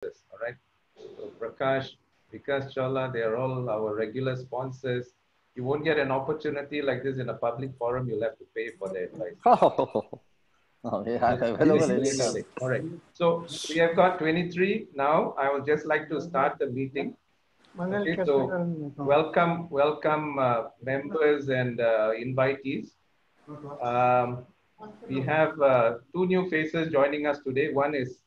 All right. So Prakash, Vikas Chawla, they are all our regular sponsors. You won't get an opportunity like this in a public forum. You'll have to pay for the advice. Oh, yeah, I'm Just available explain anytime. it. All right. So we have got 23 now. I would just like to start the meeting. Okay. So welcome, members and invitees. Um, we have two new faces joining us today. One is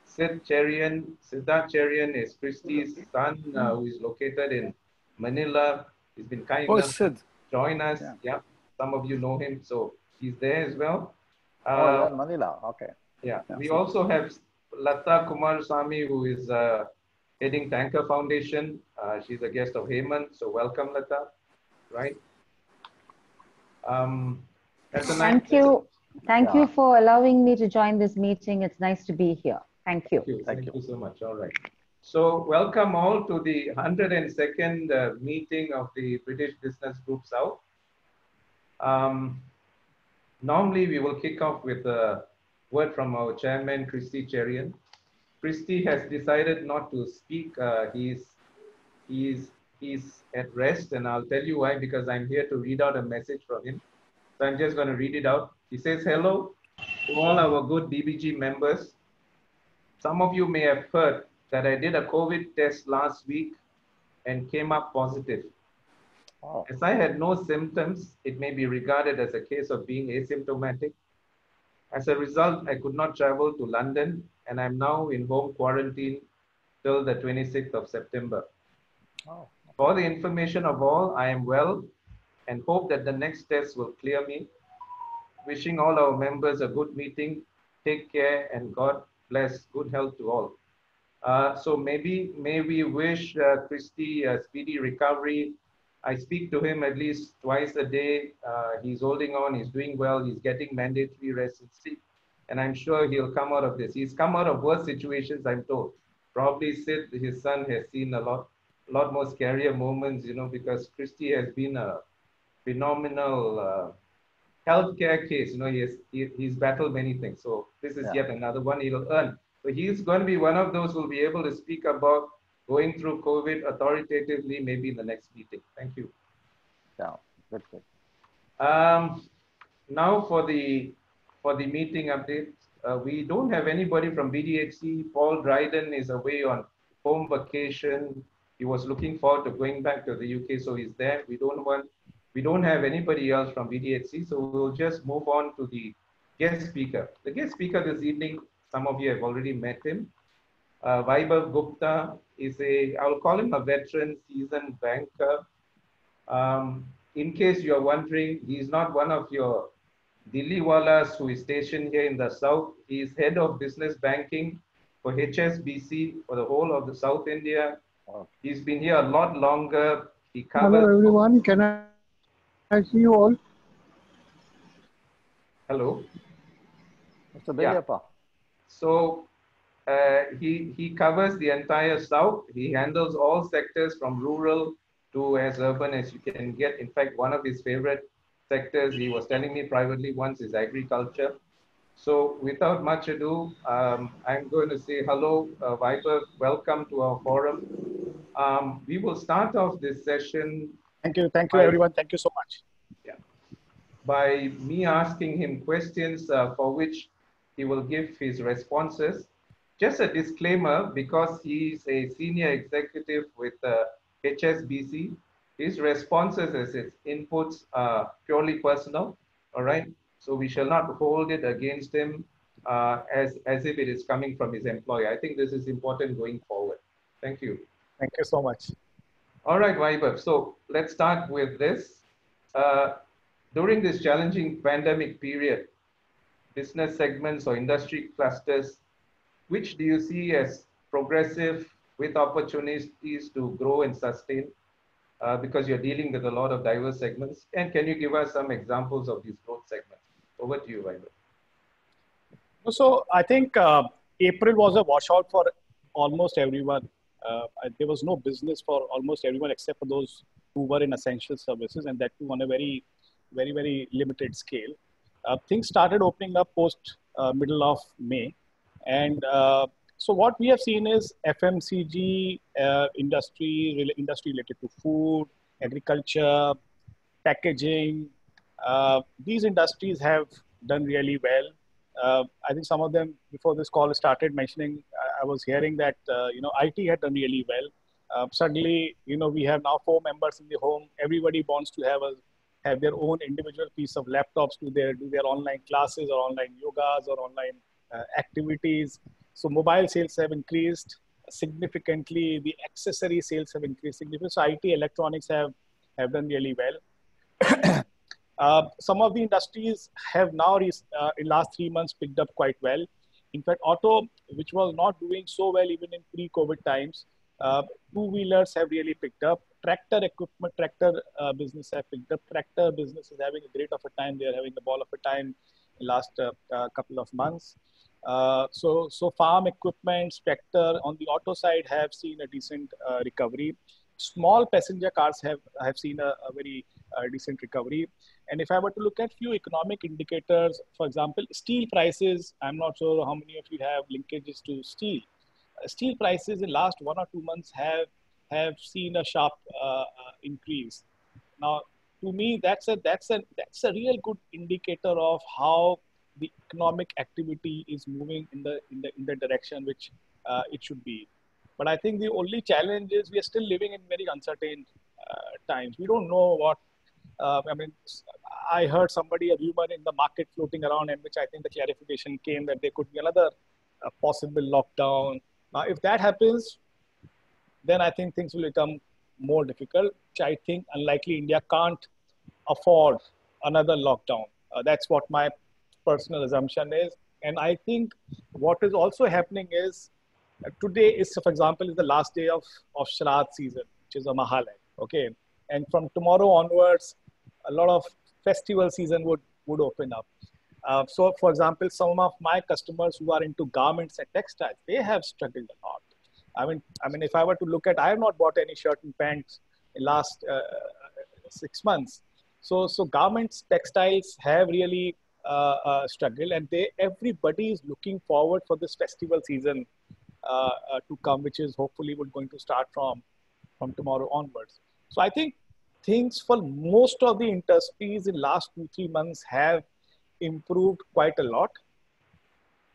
Sid Cherian. Siddharth Cherian is Christie's son, who is located in Manila. He's been kind Oh, enough to Sid. join us. Yeah. Yeah, some of you know him, so he's there as well. Oh, you're in Manila. Okay. Yeah, Yeah. we also have Lata Kumarasamy, who is heading Tanker Foundation. She's a guest of Heyman, so welcome, Lata. Right. That's a nice. Thank you for allowing me to join this meeting. It's nice to be here. Thank you. Thank you so much. All right. So welcome all to the 102nd meeting of the British Business Group South. Normally we will kick off with a word from our chairman, Christy Cherian. Christy has decided not to speak. He's at rest, and I'll tell you why, because I'm here to read out a message from him. So I'm just going to read it out. He says, hello to all our good BBG members. Some of you may have heard that I did a COVID test last week and came up positive. Oh. As I had no symptoms, it may be regarded as a case of being asymptomatic. As a result, I could not travel to London, and I'm now in home quarantine till the 26th of September. Oh. For the information of all, I am well and hope that the next test will clear me. Wishing all our members a good meeting. Take care and God bless. Good health to all. So may we wish Christy a speedy recovery. I speak to him at least twice a day. He's holding on. He's doing well. He's getting mandatory rest and sleep. And I'm sure he'll come out of this. He's come out of worse situations, I'm told. Probably Sid, his son, has seen a lot more scarier moments, because Christy has been a phenomenal healthcare case. He's battled many things. So this is yet another one he'll earn. So he's going to be one of those who will be able to speak about going through COVID authoritatively, maybe in the next meeting. Thank you. Yeah, good. Now for the meeting update. We don't have anybody from BDHC. Paul Dryden is away on home vacation. He was looking forward to going back to the UK, so he's there. We don't have anybody else from BDHC, so we'll just move on to the guest speaker. The guest speaker this evening, some of you have already met him. Vaibhav Gupta is I'll call him a veteran, seasoned banker. In case you're wondering, he's not one of your Dilliwalas who is stationed here in the South. He is head of business banking for HSBC for the whole of the South India. He's been here a lot longer. He covers. Hello everyone, can I see you all? Hello. Mr. Beliapa. So he covers the entire South. He handles all sectors from rural to as urban as you can get. In fact, one of his favorite sectors, he was telling me privately once, is agriculture. So without much ado, I'm going to say hello, Vaibhav. Welcome to our forum. We will start off this session. Thank you everyone. Thank you so much. Yeah. By me asking him questions for which he will give his responses. Just a disclaimer, because he's a senior executive with HSBC, his responses as his inputs are purely personal, all right? So we shall not hold it against him as if it is coming from his employer. I think this is important going forward. Thank you. Thank you so much. All right, Vaibhav. So let's start with this. During this challenging pandemic period, business segments or industry clusters, which do you see as progressive with opportunities to grow and sustain? Because you're dealing with a lot of diverse segments. And can you give us some examples of these growth segments? Over to you, Vaibhav. So I think April was a washout for almost everyone. There was no business for almost everyone except for those who were in essential services, and that too on a very, very, very limited scale. Things started opening up post middle of May. And So what we have seen is FMCG industry related to food, agriculture, packaging. These industries have done really well. I think some of them before this call started mentioning. I was hearing that IT had done really well. Suddenly, we have now 4 members in the home. Everybody wants to have their own individual piece of laptops to do their online classes or online yogas or online activities. So mobile sales have increased significantly. The accessory sales have increased significantly. So IT electronics have done really well. Some of the industries have now, in last 3 months, picked up quite well. In fact, auto, which was not doing so well even in pre-COVID times, two-wheelers have really picked up. Tractor business have picked up. Tractor business is having a great of a time. They are having a ball of a time in last couple of months. So farm equipment, tractor on the auto side have seen a decent recovery. Small passenger cars have seen a very decent recovery. And if I were to look at few economic indicators, for example, steel prices, I'm not sure how many of you have linkages to steel. Steel prices in last 1 or 2 months have seen a sharp increase. Now, to me, that's a real good indicator of how the economic activity is moving in the direction which it should be. But I think the only challenge is we are still living in very uncertain times. We don't know what. I heard a rumor in the market floating around, in which I think the clarification came that there could be another possible lockdown. Now, if that happens, then I think things will become more difficult, which I think unlikely. India can't afford another lockdown. That's what my personal assumption is. And I think what is also happening is today is, for example, is the last day of Shraddh season, which is a Mahalaya. Okay. And from tomorrow onwards, a lot of festival season would open up. So, for example, some of my customers who are into garments and textiles, they have struggled a lot. I mean, if I were to look at, I have not bought any shirt and pants in last 6 months. So garments, textiles have really struggled, and everybody is looking forward for this festival season to come, which is hopefully going to start from tomorrow onwards. So I think things for most of the industries in last 2-3 months have improved quite a lot.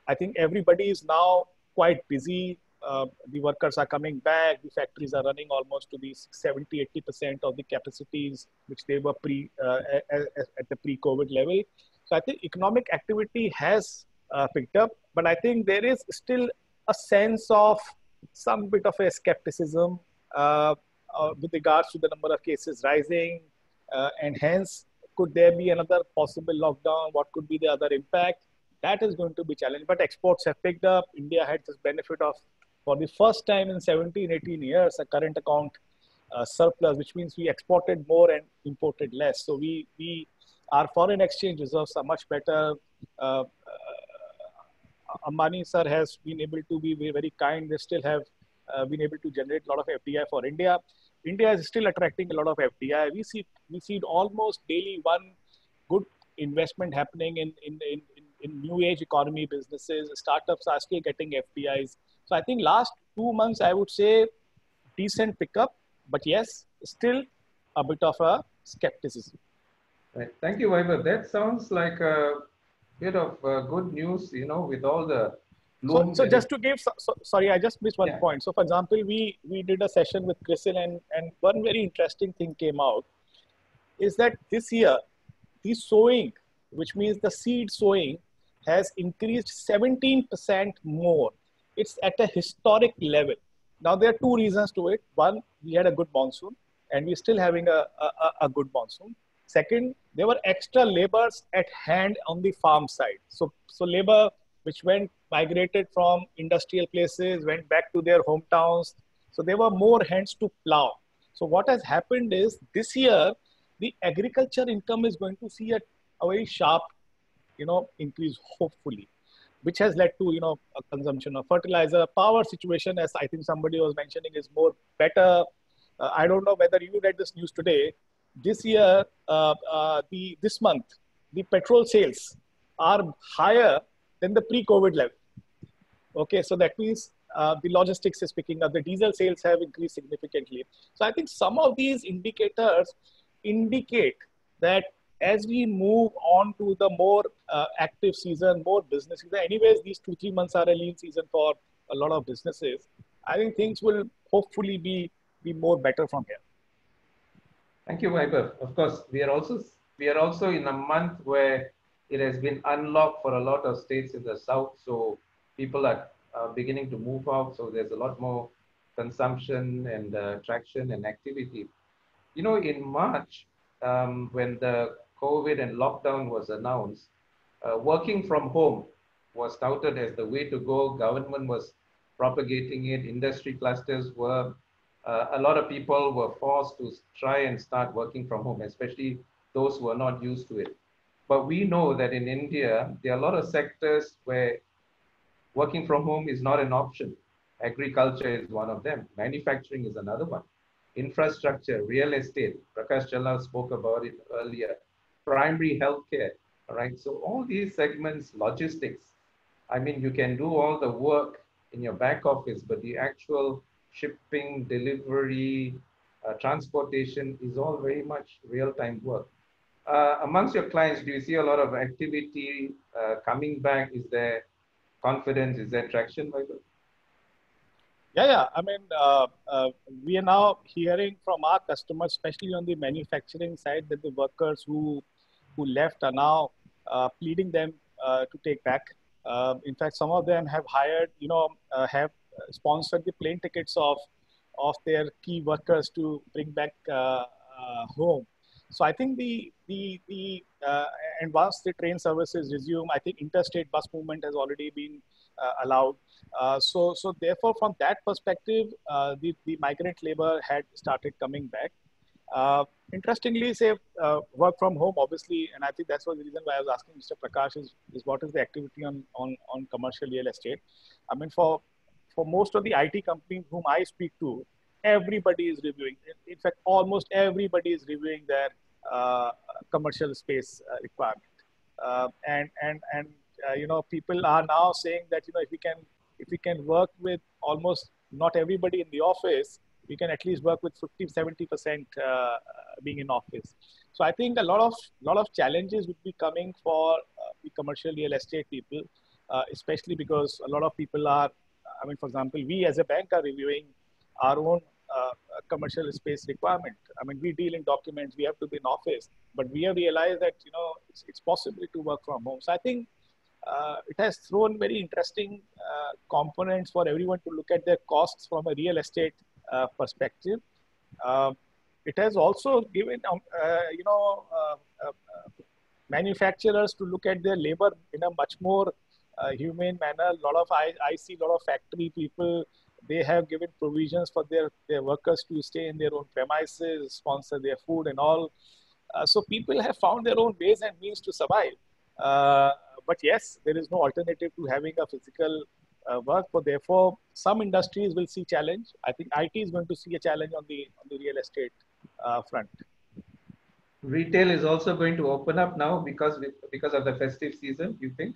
I think everybody is now quite busy. The workers are coming back. The factories are running almost to the 70-80% of the capacities which they were at the pre-COVID level. So I think economic activity has picked up, but I think there is still a sense of some bit of a skepticism with regards to the number of cases rising, and hence could there be another possible lockdown? What could be the other impact? That is going to be challenged. But exports have picked up. India had this benefit of, for the first time in 17-18 years, a current account surplus, which means we exported more and imported less. So our foreign exchange reserves are much better. Ambani sir has been able to be very kind. They still have been able to generate a lot of FDI for India. India is still attracting a lot of FDI. We see almost daily one good investment happening in new age economy businesses. Startups are still getting FDIs. So I think last 2 months, I would say decent pickup, but yes, still a bit of a skepticism. Right. Thank you, Vaibhav. That sounds like a bit of good news, with all the bloom. So just to give, sorry, I just missed one point. So for example, we did a session with CRISIL, and one very interesting thing came out is that this year, the sowing, which means the seed sowing, has increased 17% more. It's at a historic level. Now, there are 2 reasons to it. One, we had a good monsoon, and we're still having a good monsoon. Second, there were extra labors at hand on the farm side. So labor which migrated from industrial places, went back to their hometowns. So there were more hands to plow. So what has happened is this year, the agriculture income is going to see a very sharp, increase, hopefully, which has led to, a consumption of fertilizer. Power situation, as I think somebody was mentioning, is more better. I don't know whether you read this news today. This year, this month, the petrol sales are higher than the pre-COVID level. Okay, so that means the logistics is picking up, the diesel sales have increased significantly. So I think some of these indicators indicate that as we move on to the more active season, more business season, anyways, these 2-3 months are a lean season for a lot of businesses. I think things will hopefully be more better from here. Thank you, Vaibhav. Of course, we are also in a month where it has been unlocked for a lot of states in the south. So people are beginning to move out. So there's a lot more consumption and traction and activity. You know, in March, when the COVID and lockdown was announced, working from home was touted as the way to go. Government was propagating it. Industry clusters were. A lot of people were forced to try and start working from home, especially those who are not used to it. But we know that in India, there are a lot of sectors where working from home is not an option. Agriculture is one of them. Manufacturing is another one. Infrastructure, real estate. Prakash Chala spoke about it earlier. Primary healthcare. All right. So all these segments, logistics. I mean, you can do all the work in your back office, but the actual shipping, delivery, transportation is all very much real-time work. Amongst your clients, do you see a lot of activity coming back? Is there confidence? Is there traction, Michael? Yeah. I mean, we are now hearing from our customers, especially on the manufacturing side, that the workers who left are now pleading them to take back. In fact, some of them have hired, have sponsored the plane tickets of their key workers to bring back home. So I think and once the train services resume, I think interstate bus movement has already been allowed. So therefore, from that perspective, the migrant labor had started coming back. Interestingly, say work from home, obviously, and I think that's the reason why I was asking Mr. Prakash is what is the activity on commercial real estate. I mean, for most of the IT companies whom I speak to, everybody is reviewing. In fact, almost everybody is reviewing their commercial space requirement. And people are now saying that if we can work with almost not everybody in the office, we can at least work with 50-70% being in office. So I think a lot of challenges would be coming for the commercial real estate people, especially because a lot of people are. I mean, for example, we as a bank are reviewing our own commercial space requirement. I mean, we deal in documents, we have to be in office, but we have realized that it's possible to work from home. So I think it has thrown very interesting components for everyone to look at their costs from a real estate perspective. It has also given manufacturers to look at their labor in a much more humane manner. I see a lot of factory people, they have given provisions for their workers to stay in their own premises, sponsor their food and all. So people have found their own ways and means to survive. But yes, there is no alternative to having a physical work. So therefore, some industries will see challenge. I think IT is going to see a challenge on the real estate front. Retail is also going to open up now because of the festive season, you think?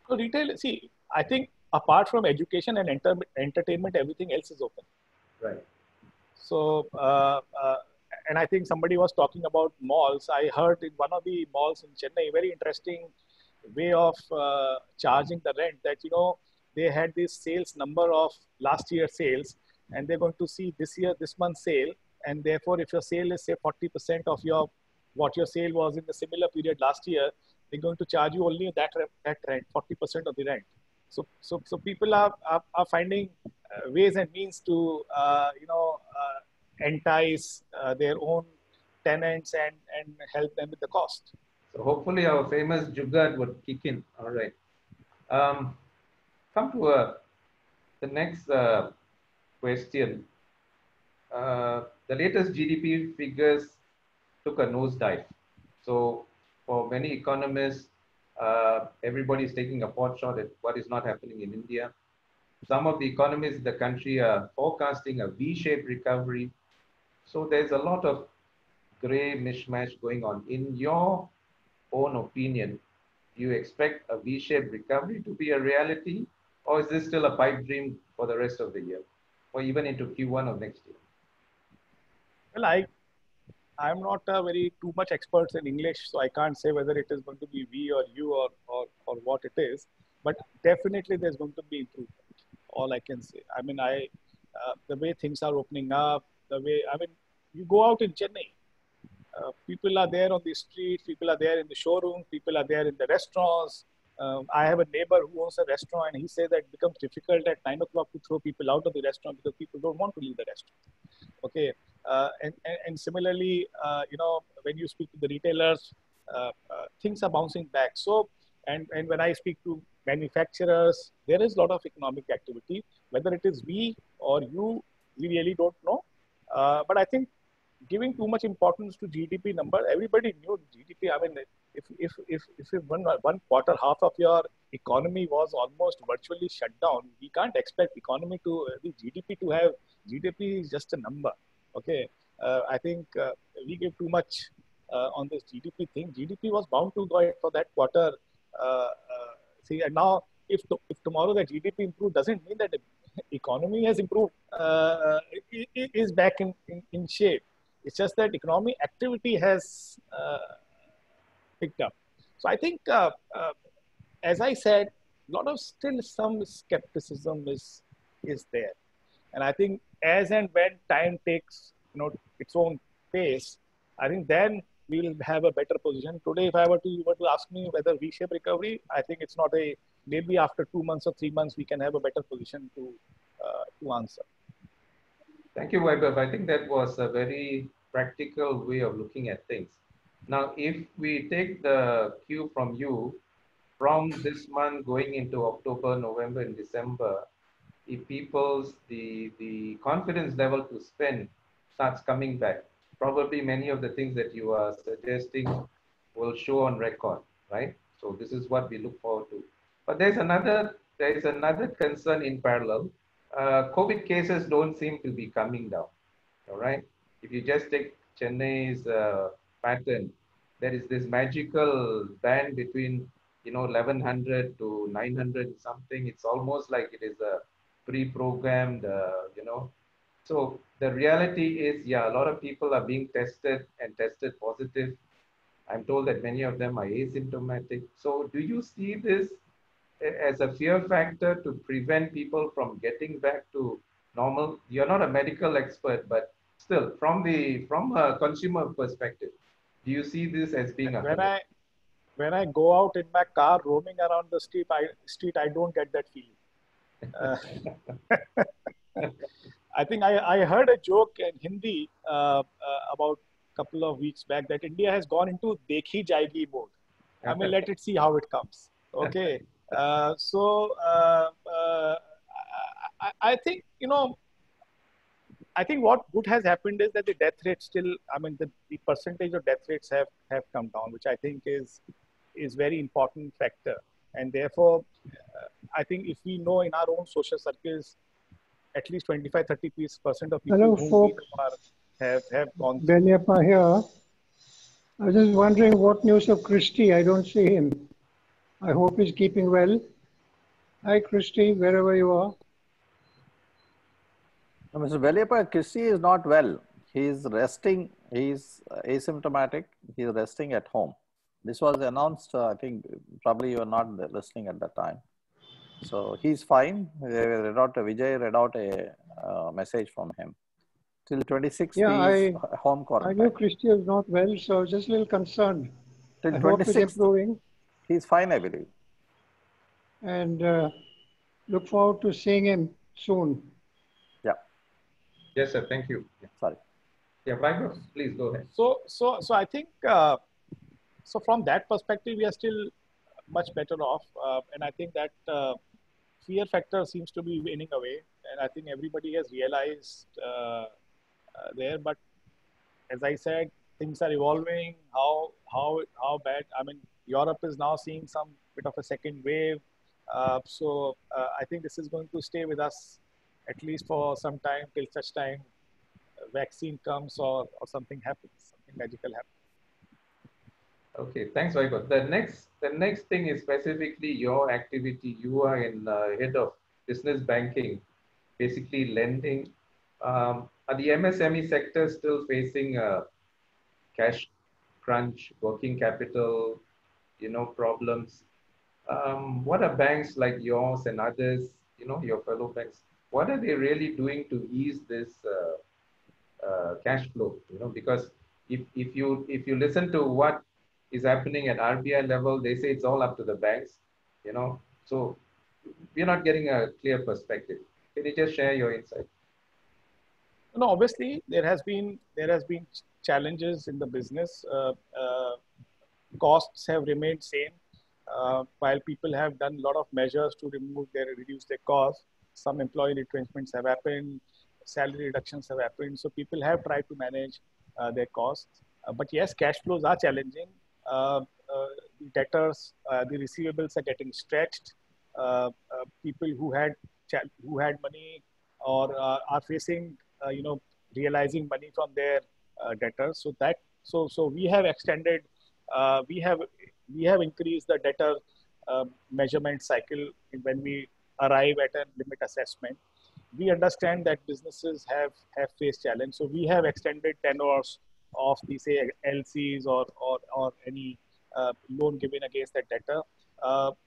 So retail, see, I think apart from education and entertainment, everything else is open. Right. So, and I think somebody was talking about malls. I heard in one of the malls in Chennai, very interesting way of charging the rent that, they had this sales number of last year's sales, and they're going to see this month's sale. And therefore, if your sale is say 40% of what your sale was in the similar period last year, they're going to charge you only that rent, 40% of the rent. So people are finding ways and means to entice their own tenants and help them with the cost. So hopefully our famous Jugaad would kick in. All right. Come to the next question. The latest GDP figures took a nosedive. So for many economists, everybody is taking a pot shot at what is not happening in India. Some of the economists in the country are forecasting a V-shaped recovery. So there's a lot of gray mishmash going on. In your own opinion, do you expect a V-shaped recovery to be a reality, Or is this still a pipe dream for the rest of the year, or even into Q1 of next year? Well, I'm not a very too much expert in English, so I can't say whether it is going to be we or you or what it is. But definitely, there's going to be improvement. All I can say. I mean, the way things are opening up, you go out in Chennai, people are there on the street, people are there in the showroom, people are there in the restaurants. I have a neighbor who owns a restaurant, and he said that it becomes difficult at 9 o'clock to throw people out of the restaurant because people don't want to leave the restaurant. Okay, and similarly, when you speak to the retailers, things are bouncing back. So, and when I speak to manufacturers, there is a lot of economic activity. Whether it is we or you, we really don't know. But I think giving too much importance to GDP number, everybody knew GDP. I mean, if one quarter, half of your economy was almost virtually shut down, we can't expect the GDP to have, GDP is just a number. Okay, I think we give too much on this GDP thing. GDP was bound to go for that quarter. See, and now if tomorrow the GDP improved, doesn't mean that the economy has improved. It is back in shape. It's just that economic activity has picked up. So I think, as I said, a lot of still some skepticism is there, and I think as and when time takes its own pace, I think then we will have a better position. Today, if you were to ask me whether V-shaped recovery, I think it's not maybe after 2 months or 3 months we can have a better position to answer. Thank you, Vaibhav. I think that was a very practical way of looking at things. Now, if we take the cue from you, from this month going into October, November, and December, if the confidence level to spend starts coming back, probably many of the things that you are suggesting will show on record, right? So this is what we look forward to. But there is another concern in parallel. COVID cases don't seem to be coming down, all right? If you just take Chennai's pattern, there is this magical band between 1100 to 900 something. It's almost like it is a pre-programmed, So the reality is, yeah, a lot of people are being tested and tested positive. I'm told that many of them are asymptomatic. So do you see this as a fear factor to prevent people from getting back to normal? You're not a medical expert, but still, from a consumer perspective, do you see this as being a when I go out in my car roaming around the street, I don't get that feeling. I think I heard a joke in Hindi about a couple of weeks back that India has gone into dekhi jayegi mode. I mean, let it see how it comes. Okay. I think, I think what good has happened is that the death rate still, I mean, the percentage of death rates have come down, which I think is very important factor. And therefore, I think if we know in our own social circles, at least 25-30% of people who have gone through. Beliappa here. I was just wondering what news of Christy. I don't see him. I hope he's keeping well. Hi, Christy, wherever you are. Mr. Beliappa, Christy is not well. He is resting. He is asymptomatic. He is resting at home. This was announced, I think, probably you were not listening at that time. So he's fine. Vijay read out a message from him. Till 26th, he's home quarantine. I knew Christy was not well, so I was just a little concerned. Till I hope he's improving. He's fine, I believe. And look forward to seeing him soon. Yeah. Yes, sir. Thank you. Yeah. Sorry. Yeah, Vaibhav, please go ahead. So I think, so from that perspective, we are still much better off. And I think that fear factor seems to be winning away. And I think everybody has realized there. But as I said, things are evolving. How bad? I mean, Europe is now seeing some bit of a second wave. So I think this is going to stay with us at least for some time, till such time vaccine comes or something happens, something magical happens. Okay, thanks, Vaibhav. The next thing is specifically your activity. You are in head of business banking, basically lending. Are the MSME sector still facing a cash crunch, working capital, problems? What are banks like yours and others, your fellow banks, what are they really doing to ease this cash flow? Because if you listen to what is happening at RBI level, they say it's all up to the banks, so we're not getting a clear perspective. Can you just share your insight? No, obviously there has been challenges in the business. Costs have remained same, while people have done a lot of measures to reduce their costs. Some employee retrenchments have happened, salary reductions have happened. So people have tried to manage their costs. But yes, cash flows are challenging. The debtors, the receivables are getting stretched. People who had money or are facing, realizing money from their debtors. So we have extended, we have increased the debtor measurement cycle when we arrive at a limit assessment. We understand that businesses have faced challenge, so we have extended tenors of the say LCs or any loan given against that debtor.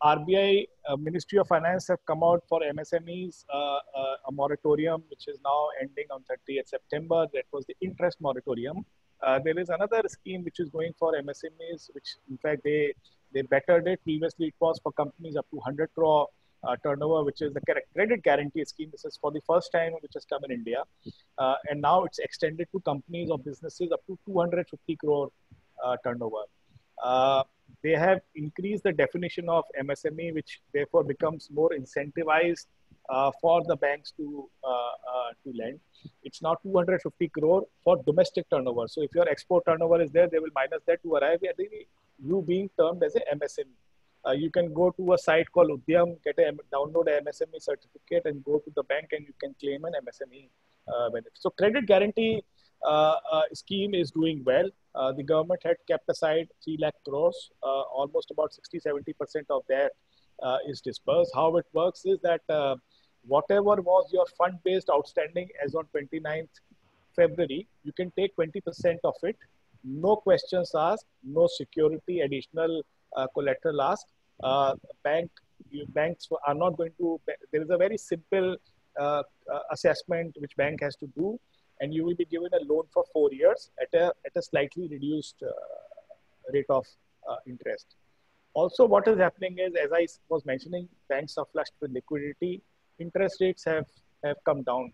RBI, Ministry of Finance have come out for MSMEs a moratorium which is now ending on 30th September. That was the interest moratorium. There is another scheme which is going for MSMEs, which in fact they bettered it. Previously, it was for companies up to 100 crore turnover, which is the credit guarantee scheme. This is for the first time which has come in India. And now it's extended to companies or businesses up to 250 crore turnover. They have increased the definition of MSME, which therefore becomes more incentivized for the banks to lend. It's now 250 crore for domestic turnover. So if your export turnover is there, they will minus that to arrive at you being termed as a MSME. You can go to a site called Udyam, download a MSME certificate and go to the bank and you can claim an MSME benefit. So credit guarantee scheme is doing well. The government had kept aside 3 lakh crores, almost about 60-70% of that is dispersed. How it works is that whatever was your fund-based outstanding as on 29th February, you can take 20% of it, no questions asked, no security, additional collateral asked. Banks are not going to, there is a very simple assessment which bank has to do, and you will be given a loan for 4 years at a slightly reduced rate of interest. Also, what is happening is, as I was mentioning, banks are flushed with liquidity. Interest rates have come down,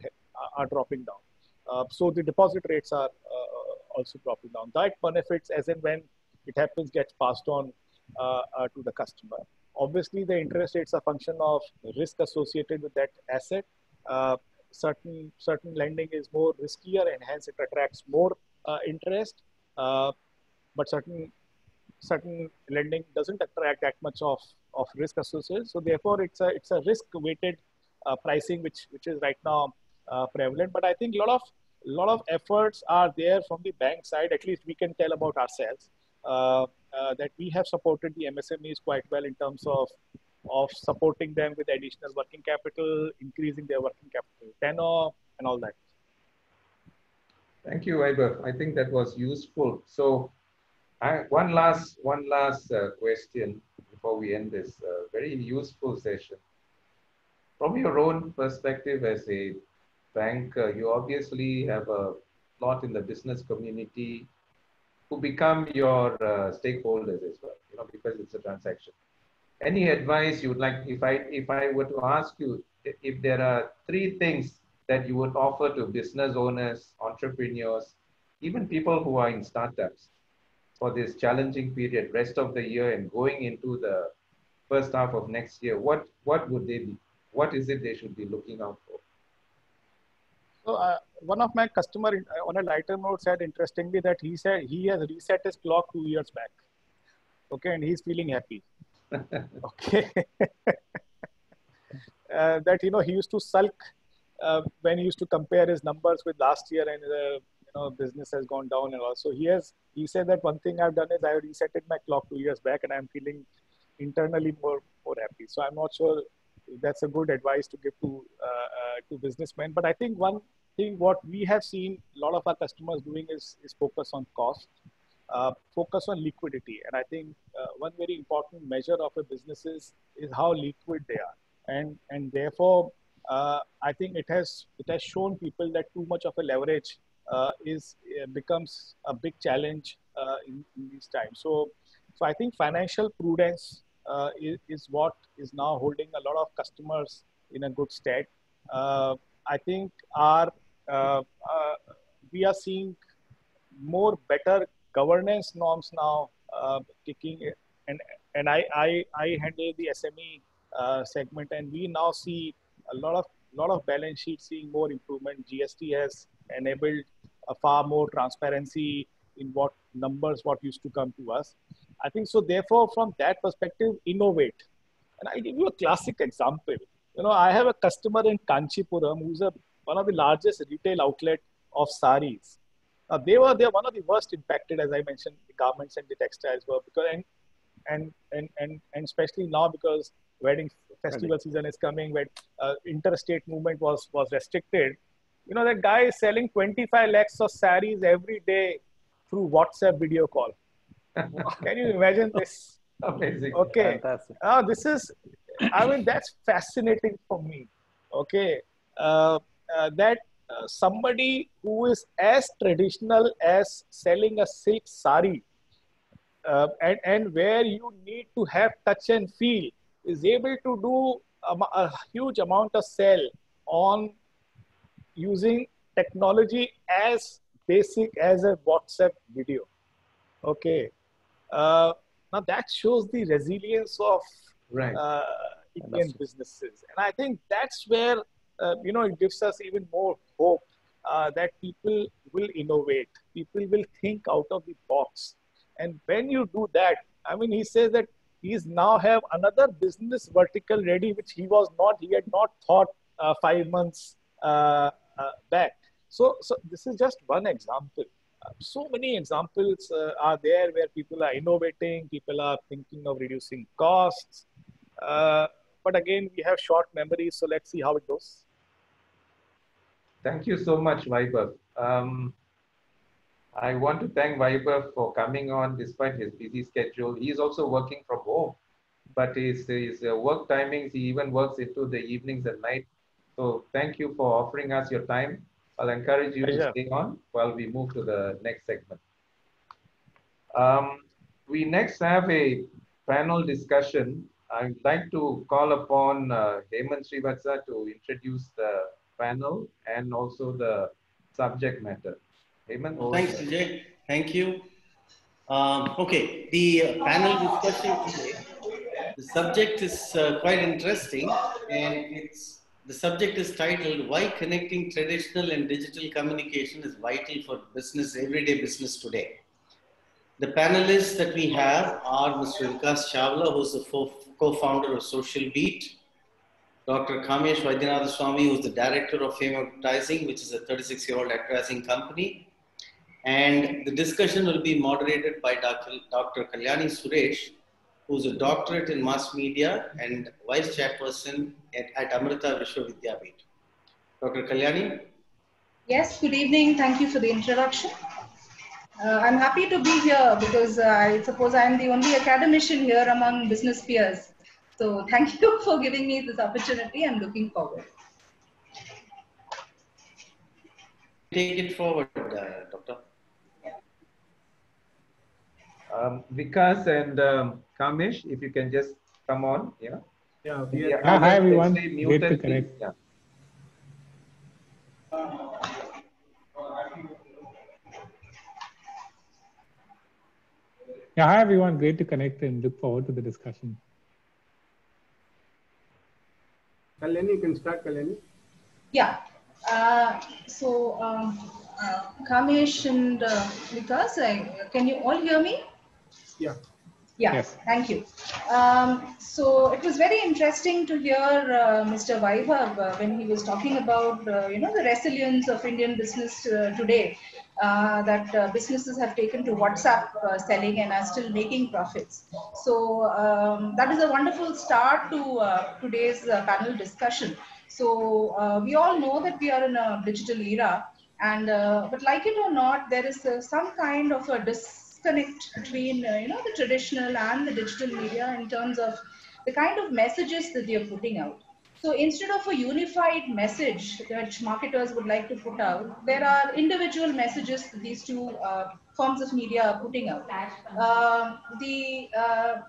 are dropping down. So the deposit rates are also dropping down. That benefits, as and when it happens, gets passed on to the customer. Obviously, the interest rates are a function of risk associated with that asset. Certain lending is more riskier and hence it attracts more interest, but certain lending doesn't attract that much of risk associated. So therefore, it's a risk weighted pricing which is right now prevalent. But I think a lot of efforts are there from the bank side. At least we can tell about ourselves that we have supported the MSMEs quite well in terms of supporting them with additional working capital, increasing their working capital tenor, and all that. Thank you, Vaibhav. I think that was useful. So, one last question before we end this very useful session. From your own perspective as a bank, you obviously have a lot in the business community who become your stakeholders as well, because it's a transaction. Any advice you would like, if I were to ask you, if there are 3 things that you would offer to business owners, entrepreneurs, even people who are in startups for this challenging period, rest of the year and going into the first half of next year, what would they be? What is it they should be looking out for? So one of my customer on a lighter note said interestingly that he said he has reset his clock 2 years back. Okay, and he's feeling happy. Okay. That he used to sulk when he used to compare his numbers with last year, and business has gone down. And also he said that one thing I've done is I resetted my clock 2 years back, and I'm feeling internally more happy. So I'm not sure that's a good advice to give to businessmen. But I think one thing what we have seen a lot of our customers doing is focus on cost, focus on liquidity. And I think one very important measure of a business is how liquid they are. And therefore, I think it has shown people that too much of a leverage becomes a big challenge in these times. So I think financial prudence is what is now holding a lot of customers in a good stead. I think we are seeing more better governance norms now kicking in. And I handle the SME segment, and we now see a lot of balance sheets seeing more improvement. GST has enabled a far more transparency in what numbers what used to come to us. I think so. Therefore, from that perspective, innovate. And I give you a classic example. I have a customer in Kanchipuram who's one of the largest retail outlet of saris. They're one of the worst impacted, as I mentioned, the garments and the textiles were, because and especially now because wedding festival season is coming, where interstate movement was restricted. That guy is selling 25 lakhs of saris every day through WhatsApp video call. Can you imagine this? Amazing. Okay. Fantastic. That's fascinating for me. Okay. That somebody who is as traditional as selling a silk sari and where you need to have touch and feel is able to do a huge amount of sell on using technology as basic as a WhatsApp video. Okay. Now that shows the resilience of Indian businesses. And I think that's where, it gives us even more hope that people will innovate. People will think out of the box. And when you do that, he says that he's now have another business vertical ready, which he had not thought 5 months back. So this is just one example. So many examples are there where people are innovating, people are thinking of reducing costs. But again, we have short memories, so let's see how it goes. Thank you so much, Vaibhav. I want to thank Vaibhav for coming on despite his busy schedule. He is also working from home, but his work timings, he even works into the evenings and night. So thank you for offering us your time. I'll encourage you to stay on while we move to the next segment. We next have a panel discussion. I'd like to call upon Hemant Srivatsa to introduce the panel and also the subject matter. Hemant, thanks, Vijay. Thank you. Okay, the panel discussion today, the subject is quite interesting, and the subject is titled, Why Connecting Traditional and Digital Communication is Vital for Business, Everyday Business Today. The panelists that we have are Mr. Vikas Chawla, who's the co-founder of Social Beat, Dr. Kamesh Vaidyanathan-Swamy, who's the director of Fame Advertising, which is a 36-year-old advertising company. And the discussion will be moderated by Dr. Kalyani Suresh, who's a doctorate in mass media and vice chairperson at Amrita Vishwa Vidyapeeth. Dr. Kalyani? Yes, good evening. Thank you for the introduction. I'm happy to be here because I suppose I'm the only academician here among business peers. So thank you for giving me this opportunity. I'm looking forward. Take it forward, Doctor. Vikas and Kamesh, if you can just come on. Hi everyone, great to connect. Hi everyone, great to connect and look forward to the discussion. Kalyani, you can start, Kalyani. Yeah. Kamesh and Vikas, can you all hear me? Yeah. Yeah, Yes. thank you. So it was very interesting to hear Mr. Vaibhav when he was talking about the resilience of Indian business today. That businesses have taken to WhatsApp selling and are still making profits. So that is a wonderful start to today's panel discussion. So we all know that we are in a digital era, and but like it or not, there is some kind of a disconnect between the traditional and the digital media in terms of the kind of messages that they are putting out. So instead of a unified message that marketers would like to put out, there are individual messages that these two forms of media are putting out. The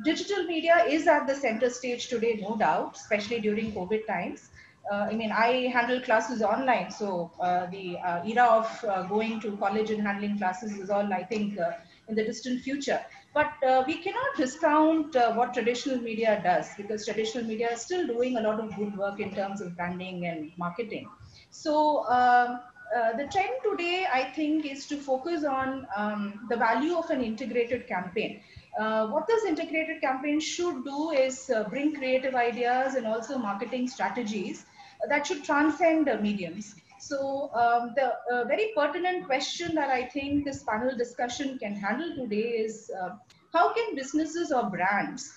digital media is at the center stage today, no doubt, especially during COVID times. I mean, I handle classes online, so the era of going to college and handling classes is all, I think, in the distant future. But we cannot discount what traditional media does, because traditional media is still doing a lot of good work in terms of branding and marketing. So the trend today, I think, is to focus on the value of an integrated campaign. What this integrated campaign should do is bring creative ideas and also marketing strategies that should transcend the mediums. So the very pertinent question that I think this panel discussion can handle today is how can businesses or brands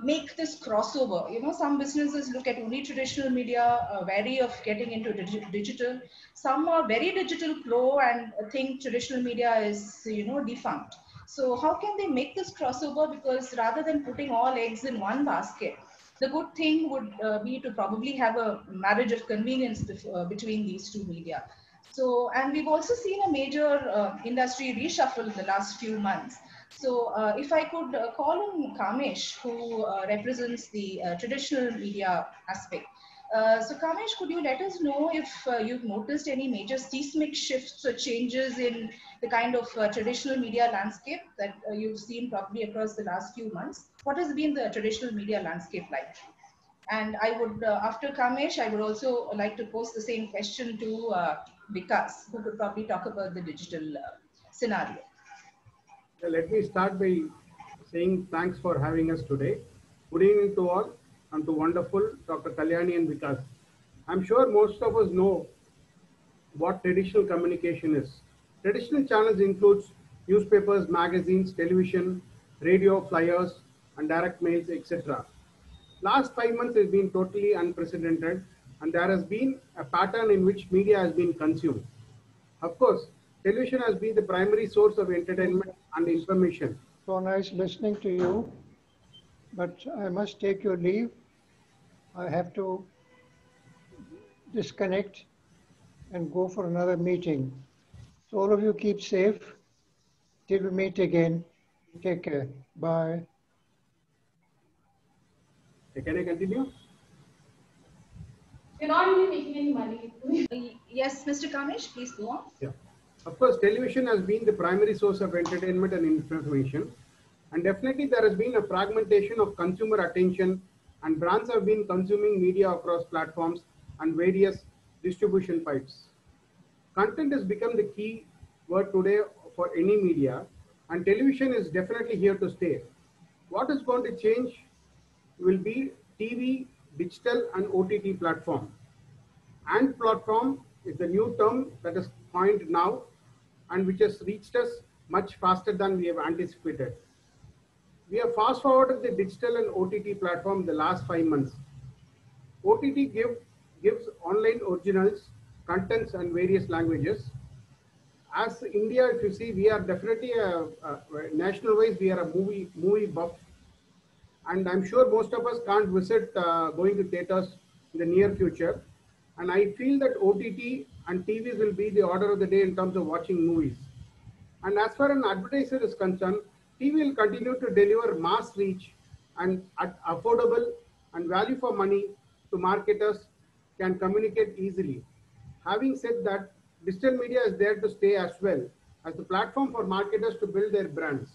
make this crossover? Some businesses look at only traditional media, wary of getting into digital. Some are very digital pro and think traditional media is, defunct. So how can they make this crossover? Because rather than putting all eggs in one basket, the good thing would be to probably have a marriage of convenience between these two media. So, and we've also seen a major industry reshuffle in the last few months. So, if I could call on Kamesh, who represents the traditional media aspect. So, Kamesh, could you let us know if you've noticed any major seismic shifts or changes in the kind of traditional media landscape that you've seen probably across the last few months? What has been the traditional media landscape like? And I would, after Kamesh, I would also like to pose the same question to Vikas, who could probably talk about the digital scenario. Let me start by saying thanks for having us today. Good evening to all and to wonderful Dr. Kalyani and Vikas. I'm sure most of us know what traditional communication is. Traditional channels includes newspapers, magazines, television, radio, flyers, and direct mails, etc. Last 5 months has been totally unprecedented, and there has been a pattern in which media has been consumed. Of course, television has been the primary source of entertainment and information. So nice listening to you, but I must take your leave. I have to disconnect and go for another meeting. So all of you keep safe. Till we meet again. Take care. Bye. Can I continue? You're not really making any money. Yes, Mr. Kamesh, please go on. Yeah. Of course, television has been the primary source of entertainment and information. And definitely there has been a fragmentation of consumer attention, and brands have been consuming media across platforms and various distribution pipes. Content has become the key word today for any media, and television is definitely here to stay. What is going to change will be TV, digital and OTT platform. And platform is the new term that is coined now and which has reached us much faster than we have anticipated. We have fast forwarded the digital and OTT platform in the last 5 months. OTT gives online originals, contents and various languages. As India, if you see, we are definitely national wise, we are a movie buff. And I'm sure most of us can't visit going to theaters in the near future. And I feel that OTT and TVs will be the order of the day in terms of watching movies. And as far as an advertiser is concerned, TV will continue to deliver mass reach and affordable and value for money to marketers can communicate easily. Having said that, digital media is there to stay as well as the platform for marketers to build their brands.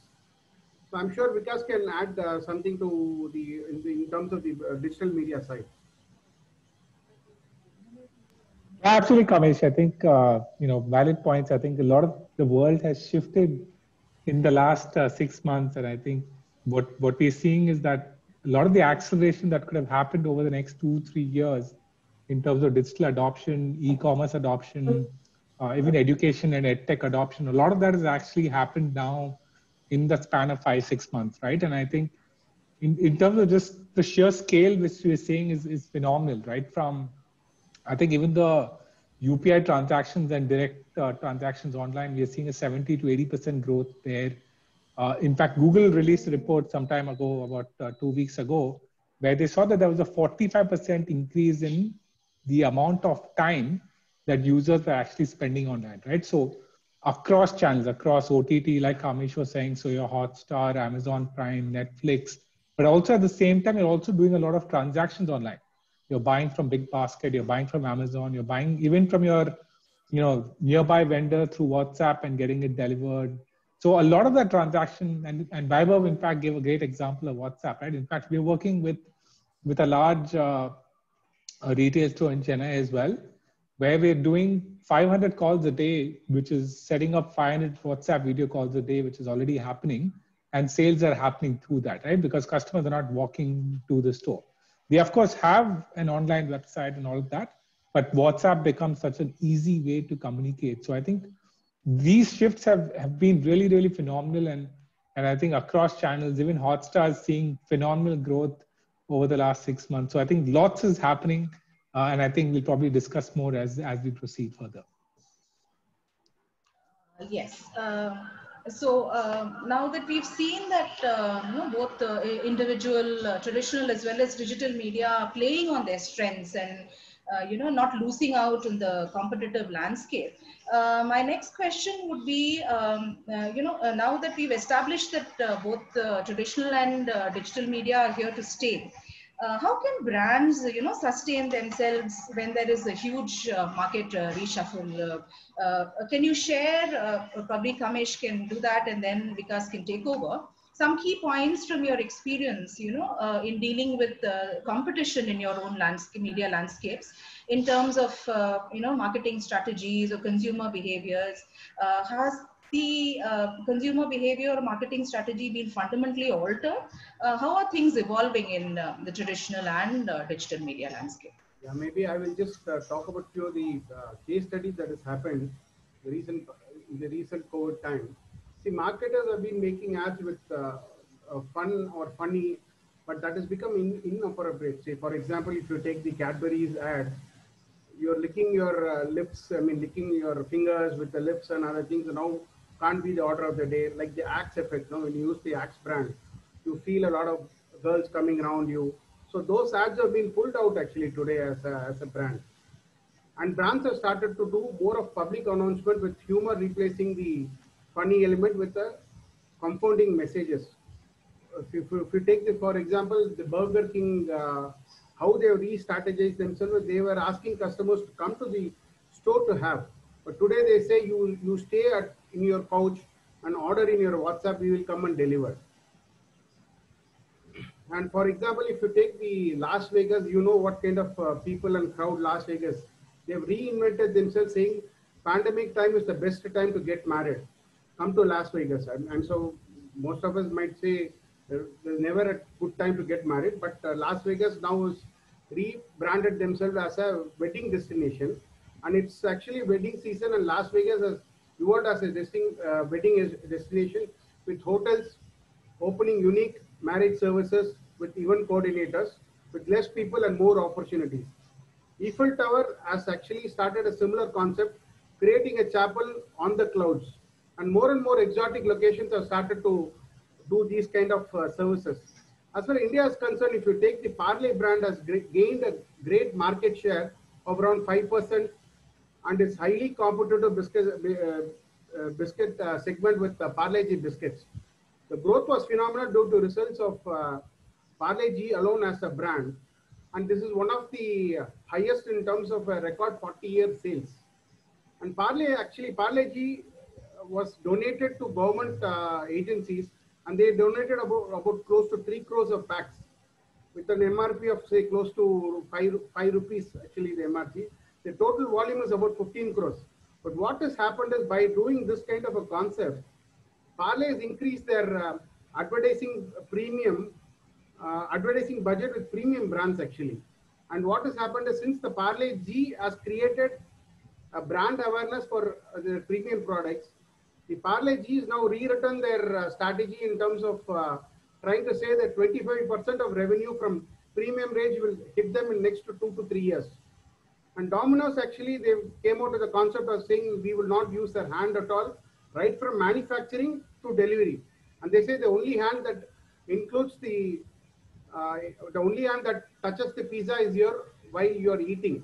So I'm sure Vikas can add something to in terms of the digital media side. Absolutely, Kamesh. I think, valid points. I think a lot of the world has shifted in the last 6 months. And I think what we're seeing is that a lot of the acceleration that could have happened over the next 2-3 years in terms of digital adoption, e-commerce adoption, even education and edtech adoption, a lot of that has actually happened now in the span of 5-6 months, right? And I think in terms of just the sheer scale which we're seeing is phenomenal, right? From, I think even the UPI transactions and direct transactions online, we are seeing a 70 to 80% growth there. In fact, Google released a report some time ago, about 2 weeks ago, where they saw that there was a 45% increase in the amount of time that users are actually spending online, right? So across channels, across OTT, like Amish was saying, so your Hotstar, Amazon Prime, Netflix, but also at the same time, you're also doing a lot of transactions online. You're buying from Big Basket, you're buying from Amazon, you're buying even from your nearby vendor through WhatsApp and getting it delivered. So a lot of that transaction, and Vaibhav in fact gave a great example of WhatsApp, right? In fact, we're working with a large retail store in Chennai as well, where we're doing 500 calls a day, which is setting up 500 WhatsApp video calls a day, which is already happening, and sales are happening through that, right? Because customers are not walking to the store. They of course have an online website and all of that, but WhatsApp becomes such an easy way to communicate. So I think these shifts have been really, really phenomenal. And I think across channels, even Hotstar is seeing phenomenal growth over the last 6 months. So I think lots is happening. And I think we'll probably discuss more as we proceed further. Yes. Now that we've seen that both individual traditional as well as digital media are playing on their strengths and not losing out in the competitive landscape. My next question would be, now that we've established that both traditional and digital media are here to stay, how can brands, sustain themselves when there is a huge market reshuffle? Can you share? Probably Kamesh can do that, and then Vikas can take over. Some key points from your experience, in dealing with competition in your own media landscapes, in terms of marketing strategies or consumer behaviors. Has the consumer behavior or marketing strategy been fundamentally altered? How are things evolving in the traditional and digital media landscape? Yeah, maybe I will just talk about few of the case studies that has happened in the recent COVID time. See, marketers have been making ads with fun or funny, but that has become inappropriate. Say, for example, if you take the Cadbury's ad, you're licking your lips, licking your fingers with the lips and other things, now can't be the order of the day. Like the Axe effect, when you use the Axe brand, you feel a lot of girls coming around you. So those ads have been pulled out actually today as a brand. And brands have started to do more of public announcement with humor replacing the funny element with the confounding messages. If you take for example, the Burger King, how they have re-strategized themselves, they were asking customers to come to the store to have. But today they say you stay in your couch and order in your WhatsApp, we will come and deliver. And for example, if you take the Las Vegas, you know what kind of people and crowd Las Vegas. They've reinvented themselves saying pandemic time is the best time to get married. Come to Las Vegas. And so most of us might say there's never a good time to get married, but Las Vegas now is rebranded themselves as a wedding destination. And it's actually wedding season, and Las Vegas has evolved as a wedding destination with hotels opening unique marriage services with event coordinators with less people and more opportunities. Eiffel Tower has actually started a similar concept, creating a chapel on the clouds. And more exotic locations have started to do these kind of services. As far as India is concerned, if you take the Parle brand has gained a great market share of around 5%, and it's highly competitive biscuit segment with Parle-G biscuits. The growth was phenomenal due to results of Parle-G alone as a brand. And this is one of the highest in terms of a record 40-year sales. And Parle-G was donated to government agencies, and they donated about close to 3 crores of packs with an MRP of say close to 5 rupees, actually the MRP. The total volume is about 15 crores. But what has happened is by doing this kind of a concept, Parle has increased their advertising premium, advertising budget with premium brands actually. And what has happened is since the Parle G has created a brand awareness for the premium products, the Parle G is now rewritten their strategy in terms of trying to say that 25% of revenue from premium range will hit them in next 2 to 3 years. And Domino's actually, they came out with the concept of saying we will not use their hand at all, right from manufacturing to delivery. And they say the only hand that includes the only hand that touches the pizza is your while you are eating.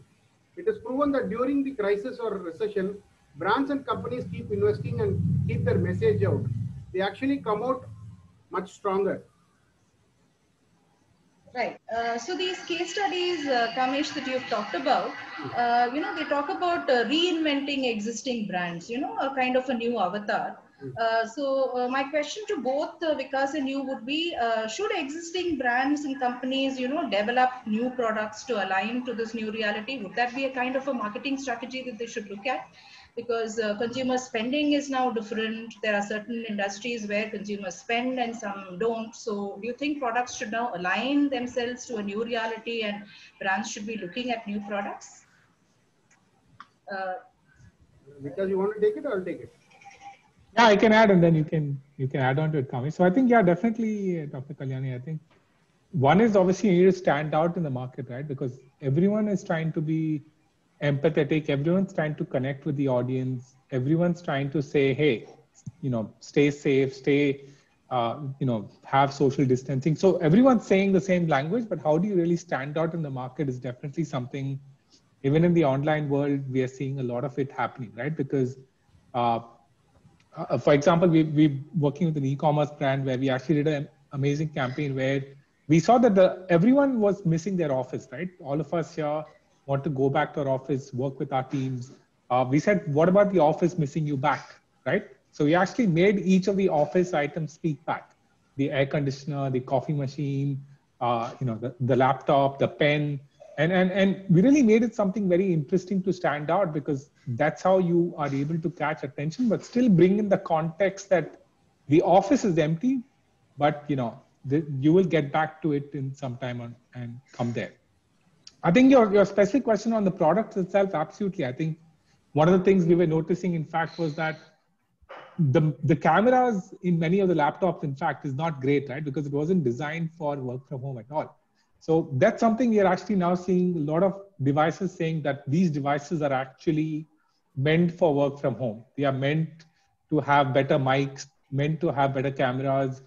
It is proven that during the crisis or recession, brands and companies keep investing and keep their message out. They actually come out much stronger. Right. So these case studies, Kamesh, that you've talked about, they talk about reinventing existing brands, a kind of a new avatar. So my question to both Vikas and you would be, should existing brands and companies, develop new products to align to this new reality? Would that be a kind of a marketing strategy that they should look at? Because consumer spending is now different. There are certain industries where consumers spend and some don't. So do you think products should now align themselves to a new reality and brands should be looking at new products? Because you want to take it, I'll take it. Yeah, I can add and then you can add on to it, Kamesh. So I think, yeah, definitely, Dr. Kalyani, I think one is obviously you need to stand out in the market, right? Because everyone is trying to be empathetic, everyone's trying to connect with the audience, everyone's trying to say, hey, stay safe, stay, have social distancing. So everyone's saying the same language, but how do you really stand out in the market is definitely something, even in the online world, we are seeing a lot of it happening, right? Because, for example, we're working with an e-commerce brand where we actually did an amazing campaign where we saw that everyone was missing their office, right? All of us here want to go back to our office, work with our teams. We said, what about the office missing you back, right? So we actually made each of the office items speak back. The air conditioner, the coffee machine, the laptop, the pen. And we really made it something very interesting to stand out because that's how you are able to catch attention, but still bring in the context that the office is empty, but you will get back to it in some time and come there. I think your specific question on the products itself, absolutely. I think one of the things we were noticing, in fact, was that the cameras in many of the laptops, in fact, is not great, right? Because it wasn't designed for work from home at all. So that's something we are actually now seeing a lot of devices saying that these devices are actually meant for work from home. They are meant to have better mics, meant to have better cameras.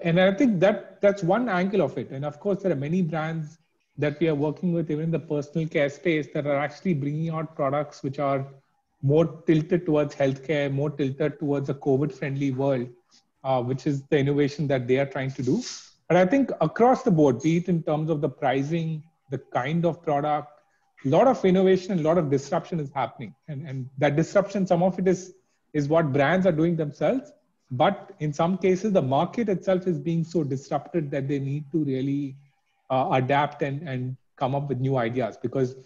And I think that's one angle of it. And of course, there are many brands that we are working with, even in the personal care space, that are actually bringing out products which are more tilted towards healthcare, more tilted towards a COVID-friendly world, which is the innovation that they are trying to do. But I think across the board, be it in terms of the pricing, the kind of product, a lot of innovation and a lot of disruption is happening. And that disruption, some of it is what brands are doing themselves. But in some cases, the market itself is being so disrupted that they need to really adapt and come up with new ideas. Because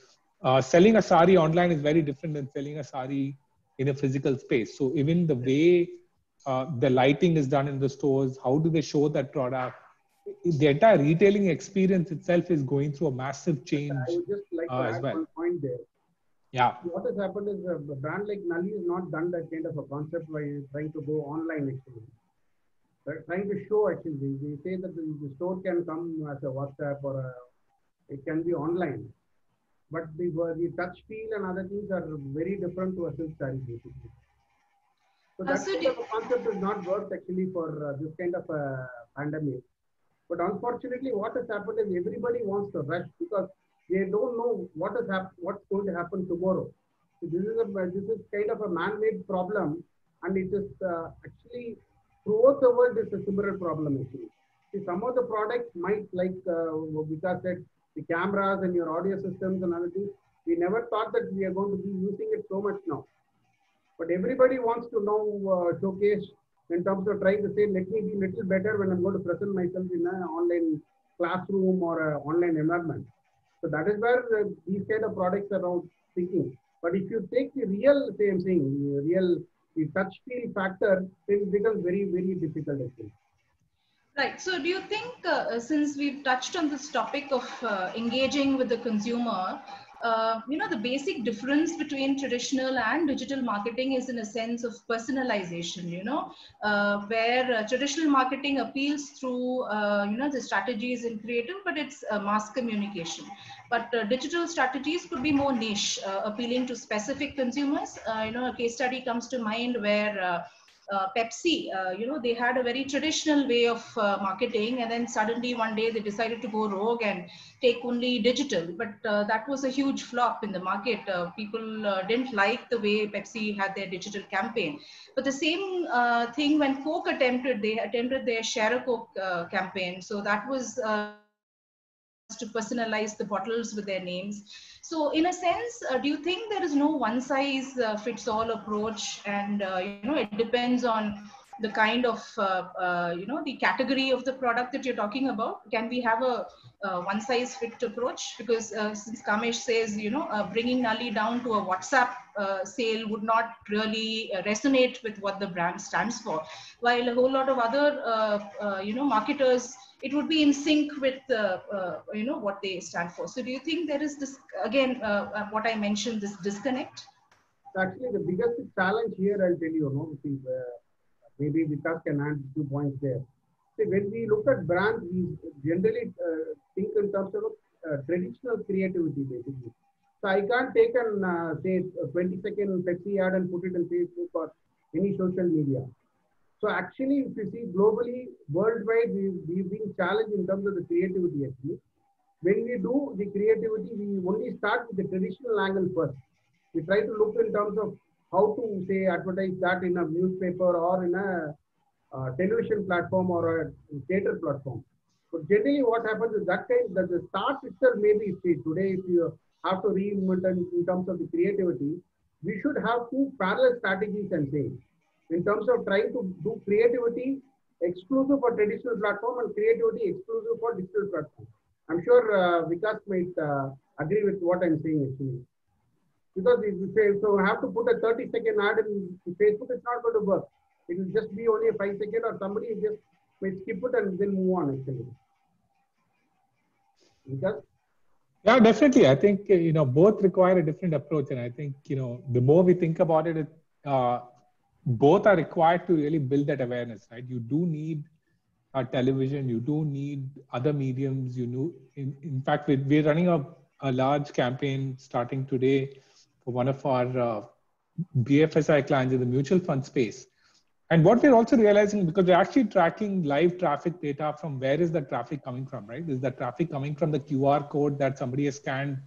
selling a sari online is very different than selling a sari in a physical space. So even the way the lighting is done in the stores, how do they show that product? The entire retailing experience itself is going through a massive change. I would just like to add one point there. Yeah. What has happened is a brand like Nalli has not done that kind of a concept by trying to go online actually. They're trying to show actually. They say that the store can come as a WhatsApp or it can be online. But the touch feel and other things are very different to a silk saree basically. So that kind of a concept has not worked actually for this kind of a pandemic. But unfortunately, what has happened is everybody wants to rush because they don't know what's going to happen tomorrow. So this is kind of a man-made problem, and it is actually throughout the world is a similar problem actually. See, some of the products might, like Vikas said, the cameras and your audio systems and other things. We never thought that we are going to be using it so much now. But everybody wants to now showcase in terms of trying to say, let me be a little better when I'm going to present myself in an online classroom or an online environment. So that is where these kind of products are now speaking. But if you take the real same thing, the touch feel factor, then it becomes very, very difficult actually. Right. So do you think, since we've touched on this topic of engaging with the consumer, the basic difference between traditional and digital marketing is in a sense of personalization, where traditional marketing appeals through, the strategies in creative, but it's mass communication. But digital strategies could be more niche, appealing to specific consumers. A case study comes to mind where Pepsi, they had a very traditional way of marketing, and then suddenly one day they decided to go rogue and take only digital. But that was a huge flop in the market. People didn't like the way Pepsi had their digital campaign. But the same thing when Coke they attempted their Share a Coke campaign. So that was to personalize the bottles with their names. So in a sense, do you think there is no one size fits all approach, and it depends on the kind of the category of the product that you're talking about? Can we have a one size fit approach? Because since Kamesh says bringing Nali down to a WhatsApp sale would not really resonate with what the brand stands for, while a whole lot of other marketers, it would be in sync with what they stand for. So do you think there is this, again, what I mentioned, this disconnect? Actually, the biggest challenge here, I'll tell you, maybe Vikas can add 2 points there. See, when we look at brands, we generally think in terms of traditional creativity, basically. So I can't take an, say, a 20-second Pepsi ad and put it on Facebook or any social media. So actually, if you see globally, worldwide, we've been challenged in terms of the creativity actually. When we do the creativity, we only start with the traditional angle first. We try to look in terms of how to, say, advertise that in a newspaper or in a television platform or a theater platform. But generally what happens is that the start itself maybe, see, today if you have to reinvent in terms of the creativity, we should have 2 parallel strategies and say, in terms of trying to do creativity exclusive for traditional platform and creativity exclusive for digital platform. I'm sure Vikas might agree with what I'm saying actually. Because if you say, so I have to put a 30-second ad in Facebook, it's not going to work. It will just be only a 5-second, or somebody just may skip it and then move on actually. Vikas? Yeah, definitely. I think, both require a different approach. And I think, the more we think about it, both are required to really build that awareness, right? You do need television, you do need other mediums, in fact, we're running a large campaign starting today for one of our BFSI clients in the mutual fund space. And what we're also realizing, because we're actually tracking live traffic data from where is the traffic coming from, right? Is the traffic coming from the QR code that somebody has scanned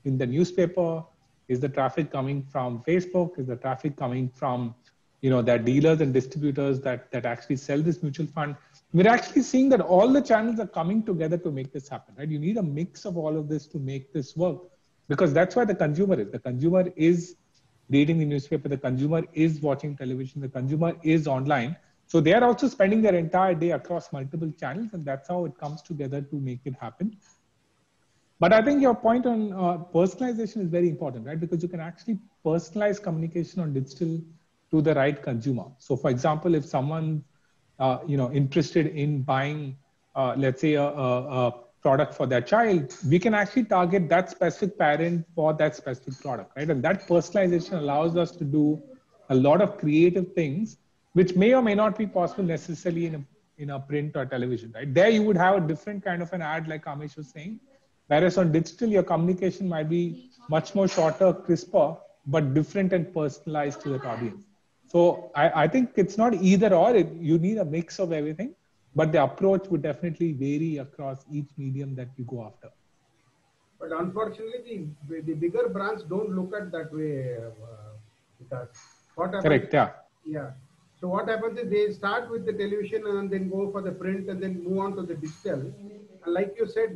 in the newspaper? Is the traffic coming from Facebook? Is the traffic coming from that dealers and distributors that actually sell this mutual fund? We're actually seeing that all the channels are coming together to make this happen, right? You need a mix of all of this to make this work, because that's why the consumer is. The consumer is reading the newspaper, the consumer is watching television, the consumer is online. So they are also spending their entire day across multiple channels, and that's how it comes together to make it happen. But I think your point on personalization is very important, right? Because you can actually personalize communication on digital to the right consumer. So for example, if someone interested in buying, let's say a product for their child, we can actually target that specific parent for that specific product, right? And that personalization allows us to do a lot of creative things, which may or may not be possible necessarily in a print or television, right? There you would have a different kind of an ad, like Kamesh was saying, whereas on digital, your communication might be much more shorter, crisper, but different and personalized to that audience. So I think it's not either or, you need a mix of everything, but the approach would definitely vary across each medium that you go after. But unfortunately, the bigger brands don't look at that way. Because what happens, correct, yeah. Yeah. So what happens is they start with the television and then go for the print and then move on to the digital. And like you said,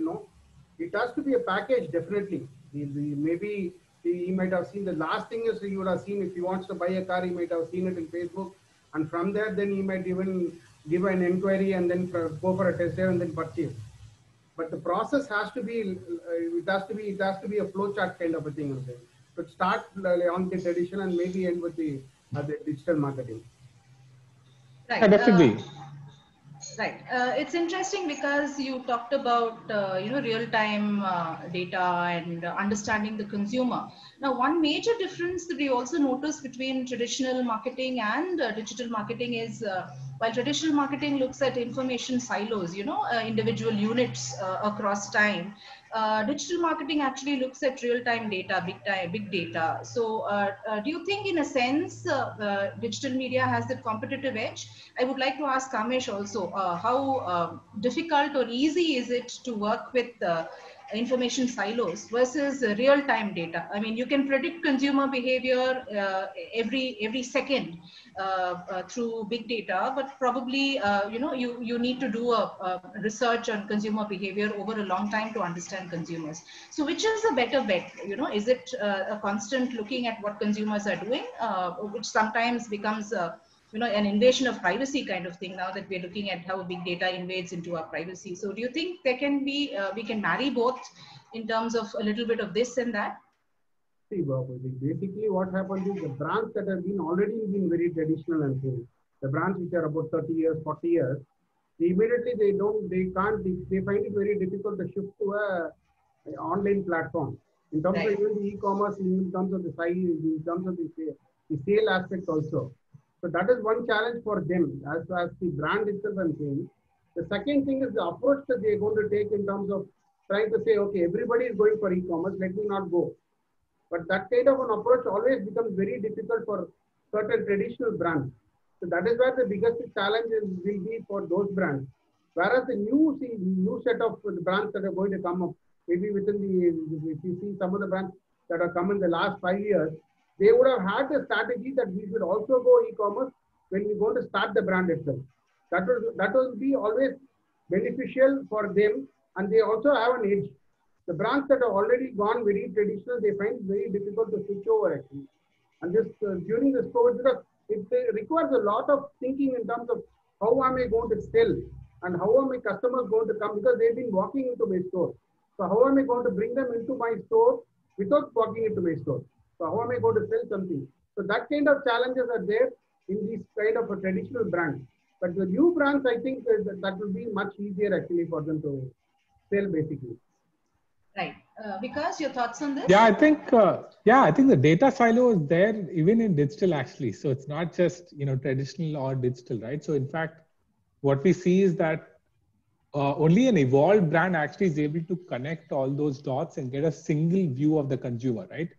it has to be a package, definitely. Maybe he might have seen, the last thing is you would have seen, if he wants to buy a car, he might have seen it in Facebook. And from there, then he might even give an inquiry and then go for a test drive and then purchase. But the process has to be, it has to be a flowchart kind of a thing. So start on the tradition and maybe end with the digital marketing. Right. Yeah, definitely. Right. It's interesting because you talked about real-time data and understanding the consumer. Now, one major difference that we also notice between traditional marketing and digital marketing is while traditional marketing looks at information silos, individual units across time. Digital marketing actually looks at real-time data, big data. So, do you think, in a sense, digital media has that competitive edge? I would like to ask Kamesh also, how difficult or easy is it to work with information silos versus real-time data? I mean, you can predict consumer behavior every second through big data, but probably you need to do a research on consumer behavior over a long time to understand consumers. So, which is a better bet? Is it a constant looking at what consumers are doing, which sometimes becomes an invasion of privacy kind of thing now that we're looking at how big data invades into our privacy. So do you think there can be, we can marry both in terms of a little bit of this and that? See, basically what happens is the brands that have been already been very traditional and things, the brands which are about 30 years, 40 years, immediately they find it very difficult to shift to an online platform. In terms of even the e-commerce, in terms of the size, in terms of the sale aspect also. So that is one challenge for them as the brand itself I'm saying. The second thing is the approach that they're going to take in terms of trying to say, okay, everybody is going for e-commerce, let me not go. But that kind of an approach always becomes very difficult for certain traditional brands. So that is where the biggest challenge will be for those brands. Whereas the new set of brands that are going to come up, maybe within if you see some of the brands that have come in the last 5 years, they would have had the strategy that we should also go e-commerce when we go to start the brand itself. That will be always beneficial for them, and they also have an edge. The brands that have already gone very traditional, they find it very difficult to switch over actually. And this during this COVID, because it requires a lot of thinking in terms of how am I going to sell and how are my customers going to come, because they've been walking into my store. So how am I going to bring them into my store without walking into my store? So how am I going to sell something? So that kind of challenges are there in these kind of a traditional brands. But the new brands, I think that will be much easier actually for them to sell basically. Right. Vikas, your thoughts on this? Yeah, I think the data silo is there even in digital actually. So it's not just traditional or digital, right? So in fact, what we see is that only an evolved brand actually is able to connect all those dots and get a single view of the consumer, right?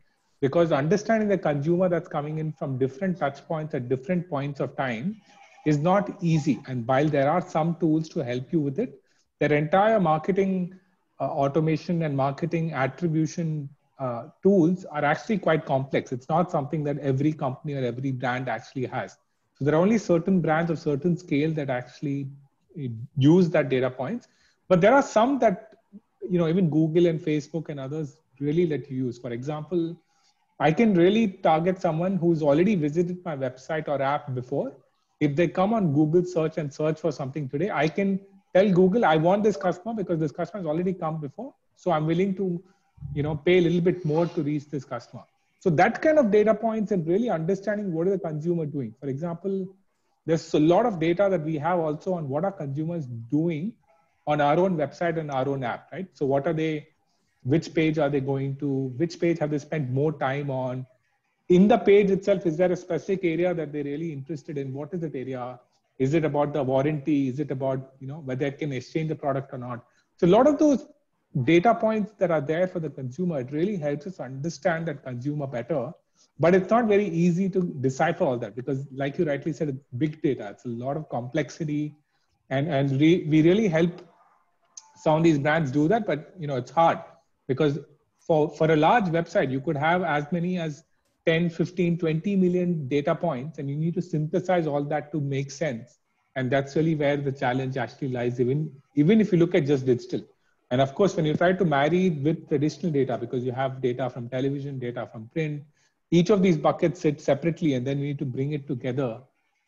Because understanding the consumer that's coming in from different touch points at different points of time is not easy. And while there are some tools to help you with it, their entire marketing automation and marketing attribution tools are actually quite complex. It's not something that every company or every brand actually has. So there are only certain brands of certain scale that actually use that data points. But there are some that, even Google and Facebook and others really let you use. For example, I can really target someone who's already visited my website or app before. If they come on Google search and search for something today, I can tell Google, I want this customer because this customer has already come before. So I'm willing to, pay a little bit more to reach this customer. So that kind of data points and really understanding what is the consumer doing. For example, there's a lot of data that we have also on what are consumers doing on our own website and our own app, right? So what are they, which page are they going to, which page have they spent more time on? In the page itself, is there a specific area that they're really interested in? What is that area? Is it about the warranty? Is it about, whether I can exchange the product or not? So a lot of those data points that are there for the consumer, it really helps us understand that consumer better. But it's not very easy to decipher all that because, like you rightly said, it's big data. It's a lot of complexity. And we really help some of these brands do that, but it's hard because for a large website, you could have as many as 10, 15, 20 million data points, and you need to synthesize all that to make sense. And that's really where the challenge actually lies, even if you look at just digital. And of course, when you try to marry it with traditional data, because you have data from television, data from print, each of these buckets sit separately, and then we need to bring it together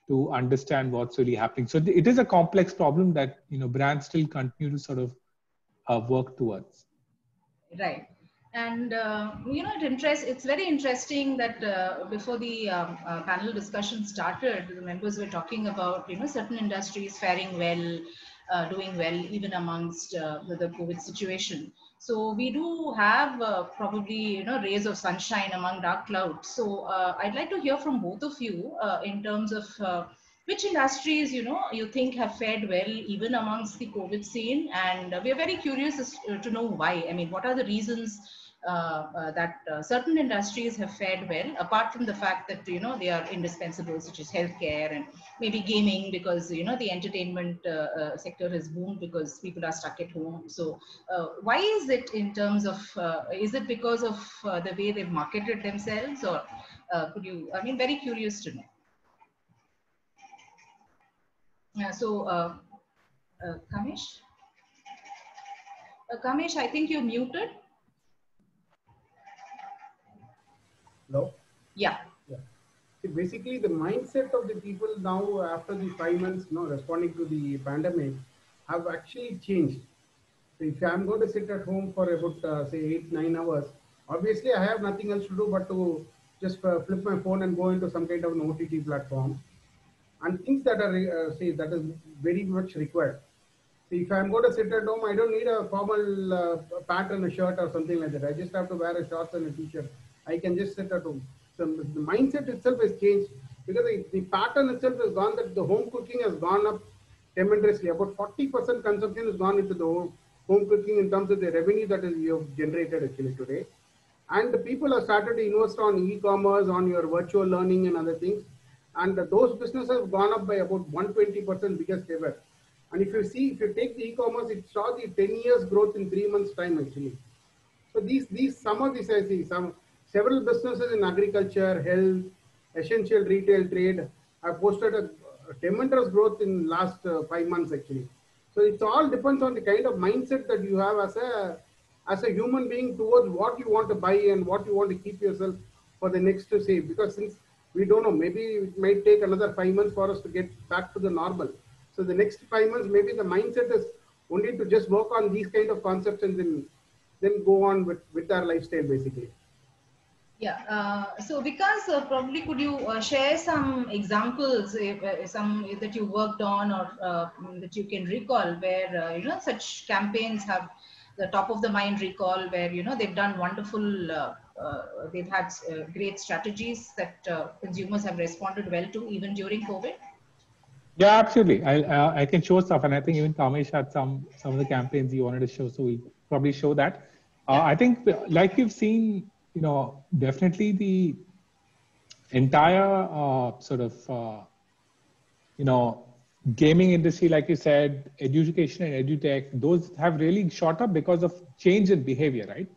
to understand what's really happening. So it is a complex problem that brands still continue to sort of work towards. Right. And it's very interesting that before the panel discussion started, the members were talking about certain industries faring well, doing well even amongst the COVID situation. So we do have probably rays of sunshine among dark clouds. So I'd like to hear from both of you in terms of which industries you think have fared well even amongst the COVID scene, and we are very curious to know why. I mean, what are the reasons that certain industries have fared well, apart from the fact that they are indispensable, such as healthcare and maybe gaming, because the entertainment sector has boomed because people are stuck at home. So why is it in terms of is it because of the way they've marketed themselves, or could you? I mean, very curious to know. Kamesh? Kamesh, I think you're muted. Hello? Yeah. See, basically, the mindset of the people now after the 5 months responding to the pandemic have actually changed. So if I'm going to sit at home for about say 8-9 hours, obviously I have nothing else to do but to just flip my phone and go into some kind of an OTT platform, and things that are that is very much required. So if I'm going to sit at home, I don't need a formal pattern, a shirt or something like that. I just have to wear a shorts and a t-shirt. I can just sit at home. So the mindset itself has changed, because the pattern itself has gone that the home cooking has gone up tremendously. About 40% consumption has gone into the home cooking in terms of the revenue that is you have generated actually today. And the people have started to invest on e-commerce, on your virtual learning and other things. And those businesses have gone up by about 120% biggest ever. And if you take the e-commerce, it saw the 10 years growth in 3 months time actually. So some of these I see, several businesses in agriculture, health, essential retail trade have posted a tremendous growth in last 5 months actually. So it all depends on the kind of mindset that you have as a human being towards what you want to buy and what you want to keep yourself for the next to say. Because since we don't know, maybe it might take another 5 months for us to get back to the normal. So the next 5 months, maybe the mindset is only to just work on these kind of concepts and then go on with our lifestyle basically. Yeah. So Vikas, probably could you share some examples, some that you worked on or that you can recall, where such campaigns have the top of the mind recall, where they've done wonderful, they've had great strategies that consumers have responded well to even during COVID. Yeah, absolutely. I can show stuff, and I think even Kamesh had some of the campaigns he wanted to show, so we'll probably show that. I think, like you've seen, definitely the entire gaming industry, like you said, education and edutech, those have really shot up because of change in behavior, right?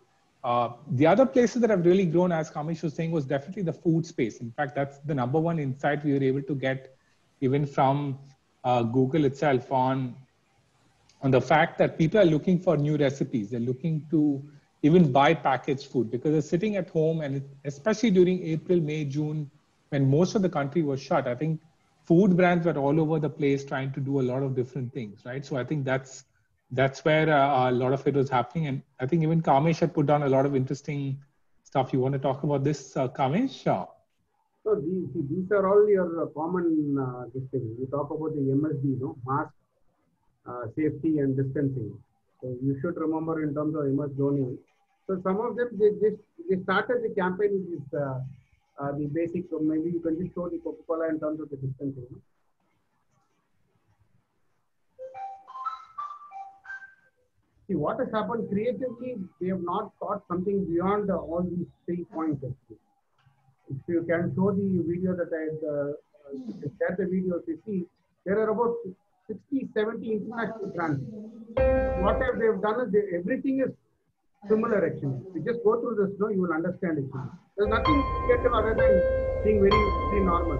The other places that have really grown, as Kamesh was saying, was definitely the food space. In fact, that's the number one insight we were able to get even from Google itself on the fact that people are looking for new recipes. They're looking to even buy packaged food because they're sitting at home, and especially during April, May, June, when most of the country was shut, I think food brands were all over the place trying to do a lot of different things, right? So I think that's where a lot of it was happening. And I think even Kamesh had put down a lot of interesting stuff. You want to talk about this, Kamesh? So these are all your common things. You talk about the MSD, mask, safety and distancing. So you should remember in terms of MS Dhoni. So some of them, they started the campaign with the basic, so maybe you can just show the Coca-Cola in terms of the distancing. See, what has happened creatively, they have not thought something beyond all these 3 points actually. If you can show the video that I shared the video, you see, there are about 60, 70 international brands. What they've done is everything is similar actually. If you just go through this, you will understand it. There's nothing creative other than being very, very normal.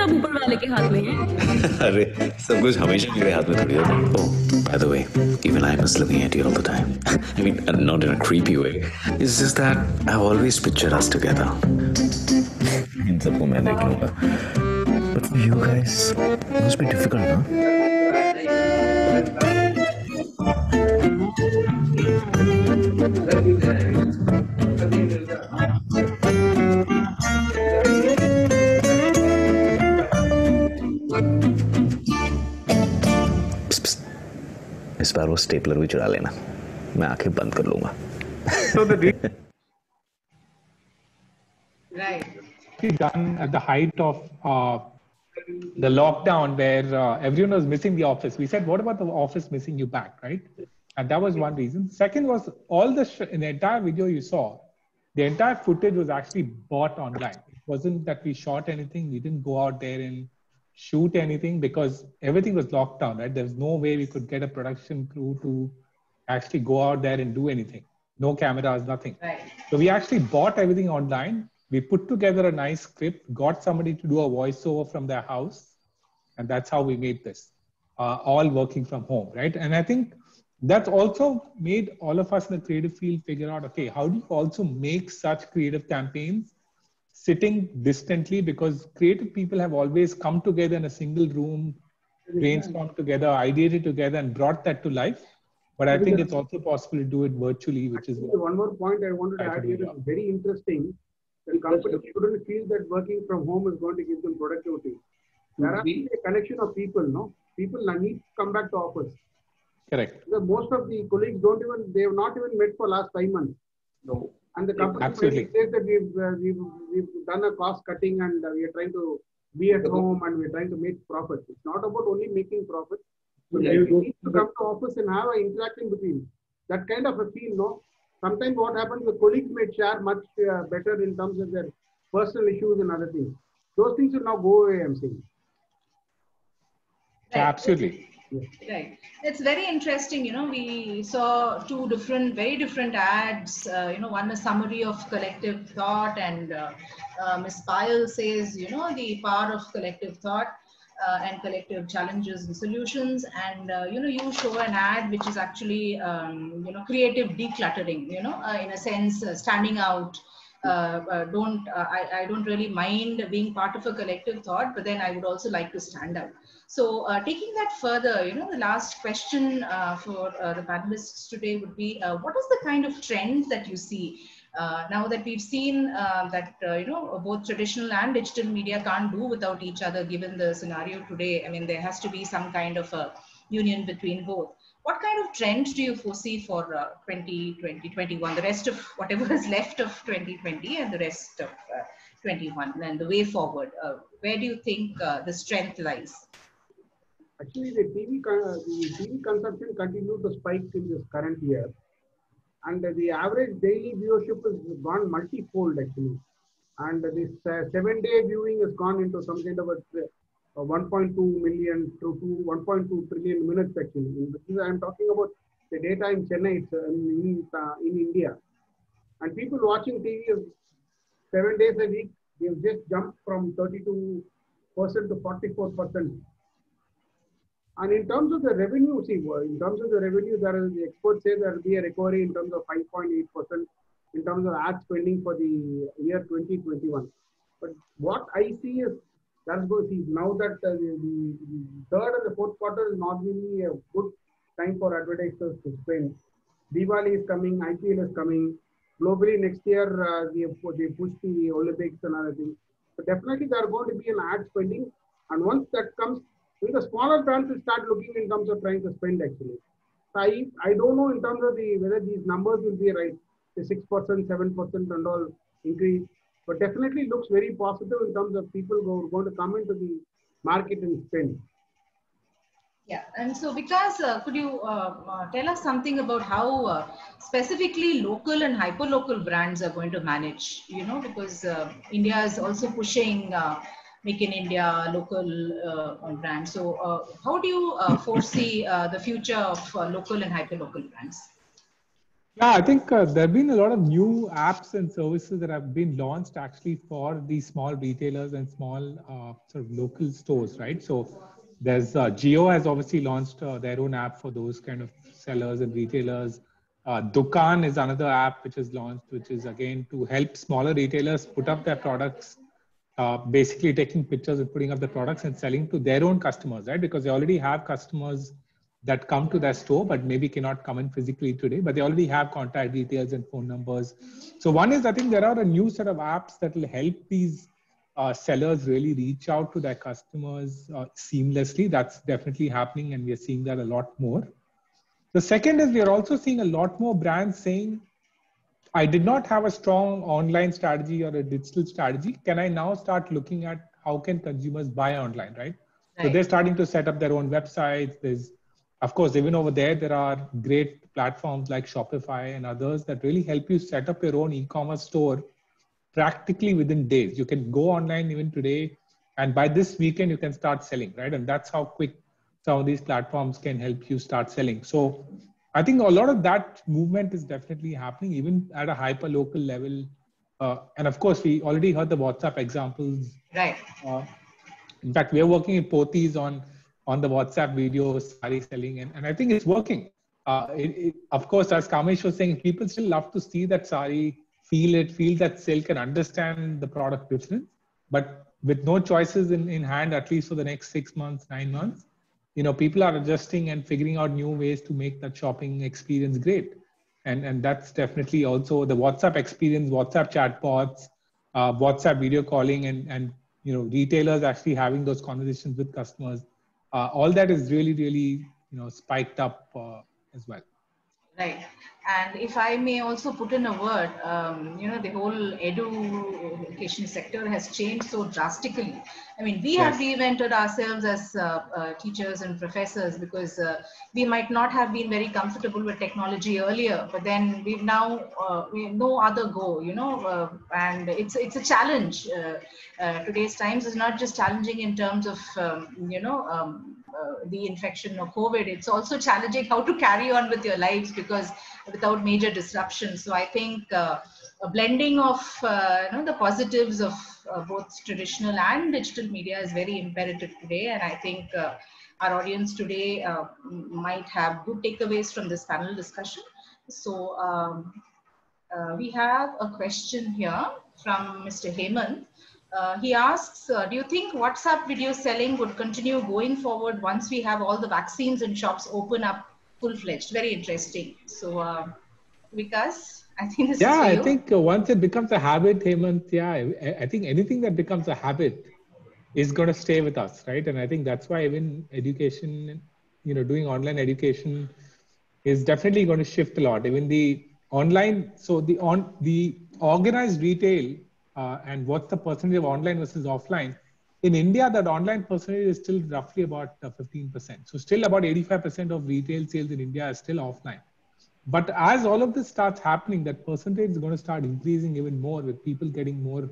सब ऊपर वाले के हाथ में है। अरे सब कुछ हमेशा मेरे हाथ में थोड़ी होता है। Oh, by the way, even I miss looking at you all the time. I mean, not in a creepy way. It's just that I've always pictured us together. इन सबको मैं देख लूँगा. But for you guys, it must be difficult, huh? इस बार वो stapler भी चुरा लेना, मैं आंखें बंद कर लूंगा। Right. Done at the height of the lockdown, where everyone was missing the office. We said, what about the office missing you back, right? And that was one reason. Second was all in the entire video you saw, the entire footage was actually bought online. It wasn't that we shot anything. We didn't go out there and shoot anything because everything was locked down, right? There was no way we could get a production crew to actually go out there and do anything. No cameras, nothing. Right. So we actually bought everything online. We put together a nice script, got somebody to do a voiceover from their house. And that's how we made this, all working from home, right? And I think that's also made all of us in the creative field figure out, okay, how do you also make such creative campaigns sitting distantly, because creative people have always come together in a single room, brainstormed together, ideated together, and brought that to life. But I think it's also possible to do it virtually, which is one more point I wanted to add here is very interesting. The companies shouldn't feel that working from home is going to give them productivity. There has to be a connection of people, no? People need to come back to office. Correct. Because most of the colleagues they have not even met for last 5 months. No. And the company says that we've done a cost cutting and we are trying to be at home and we're trying to make profit. It's not about only making profit. But we need to come to office and have an interaction between that kind of a feel, no? Sometimes what happens, the colleagues may share much better in terms of their personal issues and other things. Those things will now go away, I'm saying. Right. Absolutely. Right. It's very interesting. We saw two very different ads. One a summary of collective thought, and Ms. Payal says, the power of collective thought and collective challenges and solutions. And, you show an ad which is actually, creative decluttering, in a sense, standing out. I don't really mind being part of a collective thought, but then I would also like to stand out. So taking that further, the last question for the panelists today would be, what is the kind of trends that you see now that we've seen that, both traditional and digital media can't do without each other, given the scenario today? I mean, there has to be some kind of a union between both. What kind of trends do you foresee for 2020-21, the rest of whatever is left of 2020 and the rest of 21 and the way forward? Where do you think the strength lies? Actually, the TV consumption continued to spike in this current year. And the average daily viewership has gone multi-fold actually. And this 7-day viewing has gone into some kind of a 1.2 million to 1.2 trillion minutes actually. I'm talking about the data in Chennai, in India. And people watching TV 7 days a week, they've just jumped from 32% to 44%. And in terms of the revenue, the experts say there will be a recovery in terms of 5.8% in terms of ad spending for the year 2021. But what I see is now that the third and the fourth quarter is not really a good time for advertisers to spend. Diwali is coming, IPL is coming. Globally next year, they push the Olympics and other things. So definitely there are going to be an ad spending. And once that comes, the smaller brands will start looking in terms of trying to spend actually. So I don't know in terms of whether these numbers will be right, the 6%, 7% and all increase, but definitely looks very positive in terms of people who are going to come into the market and spend. Yeah, and so Vikas, could you tell us something about how specifically local and hyper-local brands are going to manage, because India is also pushing Make in India, local brands. So how do you foresee the future of local and hyper-local brands? Yeah, I think there have been a lot of new apps and services that have been launched actually for these small retailers and small sort of local stores, right? So there's Jio has obviously launched their own app for those kind of sellers and retailers. Dukaan is another app which is launched, which is again to help smaller retailers put up their products, basically taking pictures and putting up the products and selling to their own customers, right? Because they already have customers that come to their store, but maybe cannot come in physically today, but they already have contact details and phone numbers. So one is, I think there are a new set of apps that will help these sellers really reach out to their customers seamlessly. That's definitely happening, and we are seeing that a lot more. The second is we are also seeing a lot more brands saying, I did not have a strong online strategy or a digital strategy. Can I now start looking at how can consumers buy online, right? So they're starting to set up their own websites. There's, of course, even over there are great platforms like Shopify and others that really help you set up your own e-commerce store practically within days. You can go online even today, and by this weekend, you can start selling, right? And that's how quick some of these platforms can help you start selling. So I think a lot of that movement is definitely happening, even at a hyper local level. And of course, we already heard the WhatsApp examples. Right. In fact, we are working in Pothys on the WhatsApp video sari selling, and I think it's working. Of course, as Kamesh was saying, people still love to see that sari, feel that silk, and understand the product difference. But with no choices in hand, at least for the next 6 months, 9 months, people are adjusting and figuring out new ways to make that shopping experience great. And that's definitely also the WhatsApp experience, WhatsApp chatbots, WhatsApp video calling, and retailers actually having those conversations with customers. All that is really, really, spiked up as well. Right. And if I may also put in a word, the whole education sector has changed so drastically. I mean, we have reinvented ourselves as teachers and professors because we might not have been very comfortable with technology earlier, but then we've now, we have no other go, and it's a challenge. Today's times is not just challenging in terms of, the infection of COVID. It's also challenging how to carry on with your lives because without major disruption. So I think a blending of the positives of both traditional and digital media is very imperative today. And I think our audience today might have good takeaways from this panel discussion. So we have a question here from Mr. Hemant. He asks, do you think WhatsApp video selling would continue going forward once we have all the vaccines and shops open up full-fledged? Very interesting. So, Vikas, I think this is for you. I think once it becomes a habit, Hemant, I think anything that becomes a habit is going to stay with us, right? And I think that's why even education, doing online education is definitely going to shift a lot. Even the online, so the organized retail, and what's the percentage of online versus offline? In India, that online percentage is still roughly about 15%. So still about 85% of retail sales in India is still offline. But as all of this starts happening, that percentage is going to start increasing even more with people getting more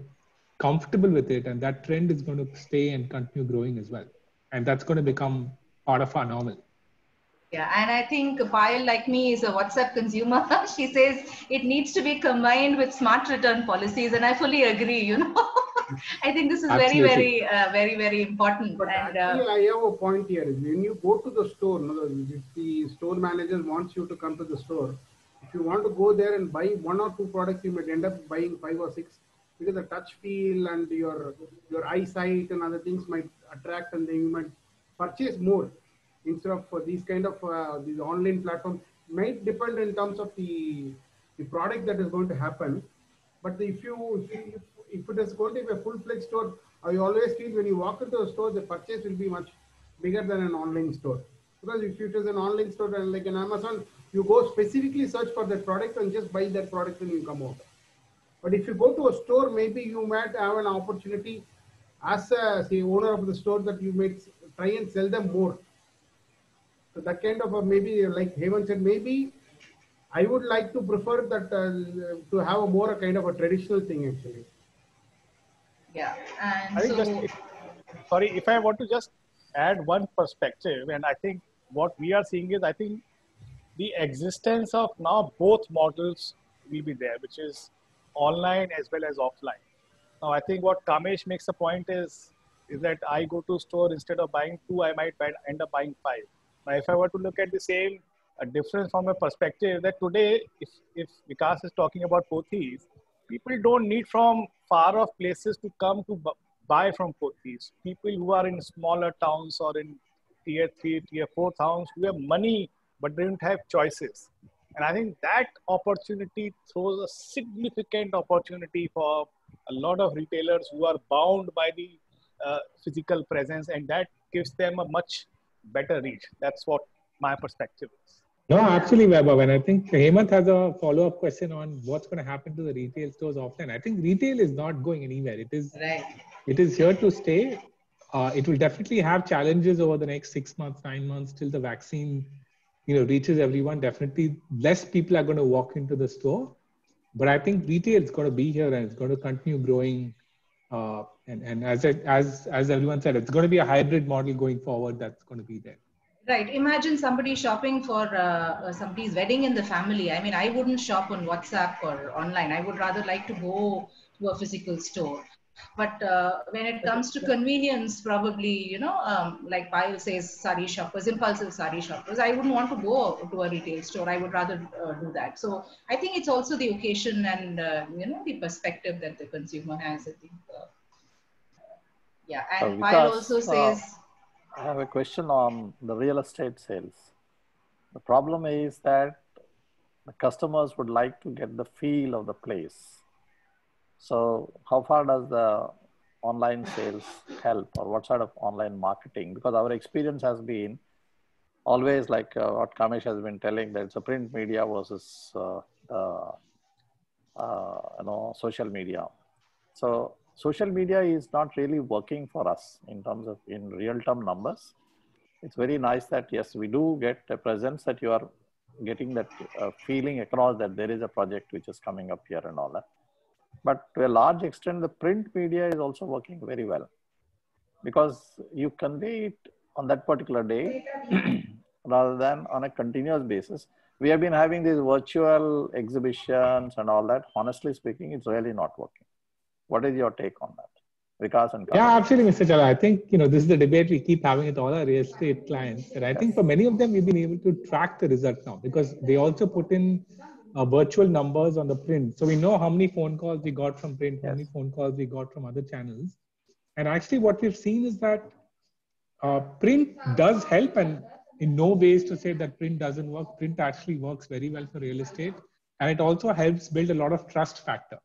comfortable with it. And that trend is going to stay and continue growing as well. And that's going to become part of our normal. Yeah, and I think Payal, like me, is a WhatsApp consumer. She says it needs to be combined with smart return policies, and I fully agree. I think this is very, very important. But actually, I have a point here. When you go to the store, if the store manager wants you to come to the store, if you want to go there and buy 1 or 2 products, you might end up buying 5 or 6 because the touch feel and your eyesight and other things might attract, and then you might purchase more. Instead of these kind of these online platforms might depend in terms of the product that is going to happen. But if it is going to be a full-fledged store, I always feel when you walk into a store, the purchase will be much bigger than an online store. Because if it is an online store and like an Amazon, you go specifically search for that product and just buy that product and you come out. But if you go to a store, maybe you might have an opportunity as the owner of the store that you may try and sell them more. So that kind of maybe like Hemant said, maybe I would like to prefer that to have a more kind of a traditional thing actually. Yeah, and I think if I want to just add one perspective, and I think what we are seeing is, I think the existence of now both models will be there, which is online as well as offline. Now, I think what Kamesh makes a point is that I go to store, instead of buying 2, I might end up buying 5. Now, if I were to look at the same difference from a perspective, that today, if Vikas is talking about Pothys, people don't need from far off places to come to buy from Pothys. People who are in smaller towns or in tier 3, tier 4 towns who have money but they don't have choices. And I think that opportunity throws a significant opportunity for a lot of retailers who are bound by the physical presence, and that gives them a much better reach. That's what my perspective is. No, absolutely, Vaibhav. And I think Hemant has a follow-up question on what's going to happen to the retail stores offline. I think retail is not going anywhere. It is here to stay. It will definitely have challenges over the next 6 months, 9 months till the vaccine, reaches everyone. Definitely, less people are going to walk into the store. But I think retail is going to be here and it's going to continue growing. And as everyone said, it's going to be a hybrid model going forward that's going to be there. Right. Imagine somebody shopping for somebody's wedding in the family. I mean, I wouldn't shop on WhatsApp or online. I would rather like to go to a physical store. But when it comes to convenience, probably, like Payal says, sari shoppers, impulsive sari shoppers, I wouldn't want to go to a retail store. I would rather do that. So I think it's also the occasion and, the perspective that the consumer has, I think. And Payal also says... I have a question on the real estate sales. The problem is that the customers would like to get the feel of the place. So how far does the online sales help, or what sort of online marketing? Because our experience has been always like what Kamesh has been telling, that it's a print media versus social media. So social media is not really working for us in terms of in real-term numbers. It's very nice that, yes, we do get a presence, that you are getting that feeling across that there is a project which is coming up here and all that. But to a large extent, the print media is also working very well, because you convey it on that particular day rather than on a continuous basis. We have been having these virtual exhibitions and all that. Honestly speaking, it's really not working. What is your take on that? Vikas and Kamesh. Yeah, absolutely, Mr. Chala. I think, this is the debate we keep having with all our real estate clients. And I think for many of them, we've been able to track the result now, because they also put in virtual numbers on the print. So we know how many phone calls we got from print, how many phone calls we got from other channels. And actually what we've seen is that print does help, and in no ways to say that print doesn't work. Print actually works very well for real estate. And it also helps build a lot of trust factor.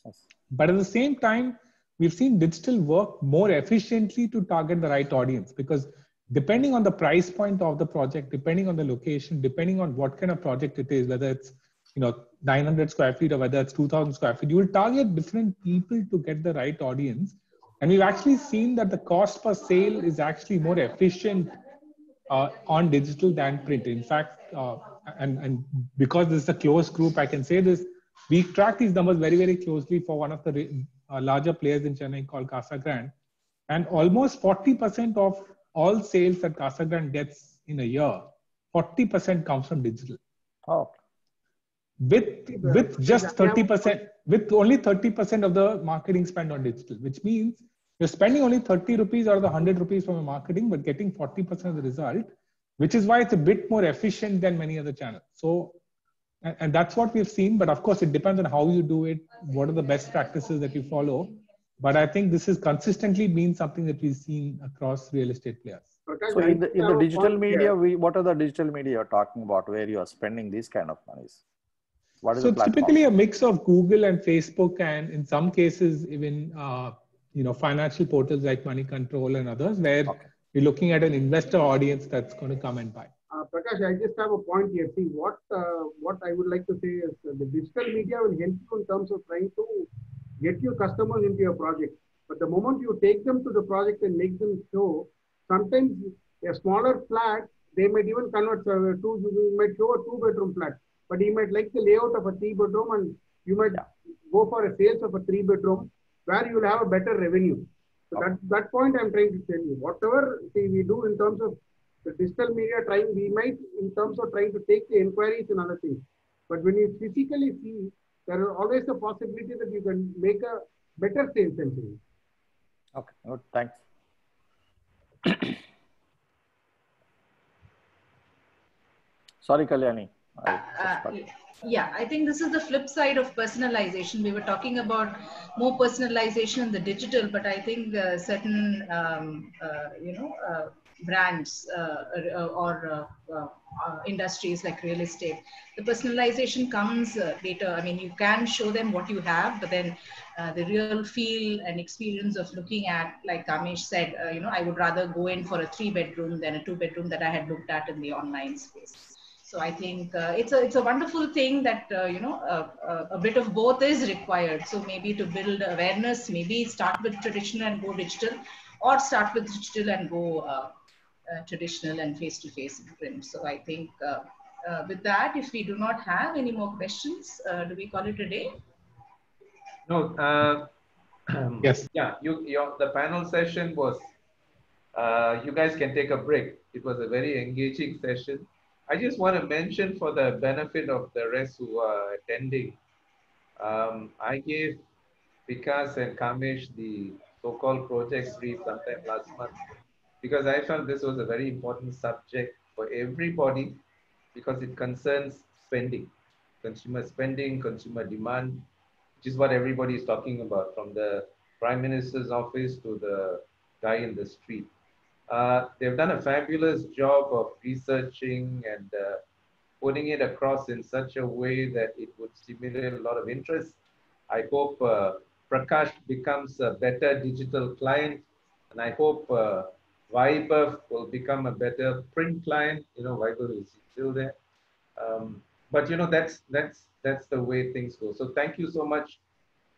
Yes. But at the same time, we've seen digital work more efficiently to target the right audience, because depending on the price point of the project, depending on the location, depending on what kind of project it is, whether it's 900 square feet or whether it's 2000 square feet, you will target different people to get the right audience. And we've actually seen that the cost per sale is actually more efficient on digital than print. In fact, and because this is a closed group, I can say this, we track these numbers very, very closely for one of the larger players in Chennai called Casa Grande. And almost 40% of all sales that Casa Grande gets in a year, 40% comes from digital. Oh. With just 30%, with only 30% of the marketing spend on digital, which means you're spending only 30 rupees out of the 100 rupees from your marketing, but getting 40% of the result, which is why it's a bit more efficient than many other channels. So, and that's what we've seen, but of course it depends on how you do it, what are the best practices that you follow. But I think this has consistently been something that we've seen across real estate players. So in the digital media, what are the digital media you're talking about where you are spending these kind of monies? What is so the platform? Typically a mix of Google and Facebook, and in some cases even financial portals like Money Control and others, where you're looking at an investor audience that's going to come and buy. Prakash, I just have a point here. See, what I would like to say is the digital media will help you in terms of trying to get your customers into your project. But the moment you take them to the project and make them show, sometimes a smaller flat, they might even convert you might show a 2-bedroom flat, but you might like the layout of a 3-bedroom, and you might go for a sales of a 3-bedroom where you will have a better revenue. So that point I'm trying to tell you. Whatever we do in terms of The digital media we might, in terms of trying to take the inquiries and other things. But when you physically see, there is always a possibility that you can make a better sales engine. Okay, good. Thanks. Sorry, Kalyani. Yeah, I think this is the flip side of personalization. We were talking about more personalization in the digital, but I think certain, brands or industries like real estate, the personalization comes later. I mean, you can show them what you have, but then the real feel and experience of looking at, like Kamesh said, I would rather go in for a 3-bedroom than a 2-bedroom that I had looked at in the online space. So I think it's a wonderful thing that, a bit of both is required. So maybe to build awareness, maybe start with traditional and go digital, or start with digital and go traditional and face-to-face in print. So I think with that, if we do not have any more questions, do we call it a day? No. Yes. Yeah, the panel session was, you guys can take a break. It was a very engaging session. I just want to mention, for the benefit of the rest who are attending, I gave Vikas and Kamesh the so-called project brief sometime last month, because I felt this was a very important subject for everybody, because it concerns spending, consumer spending, consumer demand, which is what everybody is talking about, from the Prime Minister's office to the guy in the street. They've done a fabulous job of researching and putting it across in such a way that it would stimulate a lot of interest. I hope Prakash becomes a better digital client, and I hope Vaibhav will become a better print client. Vaibhav is still there. But that's the way things go. So thank you so much,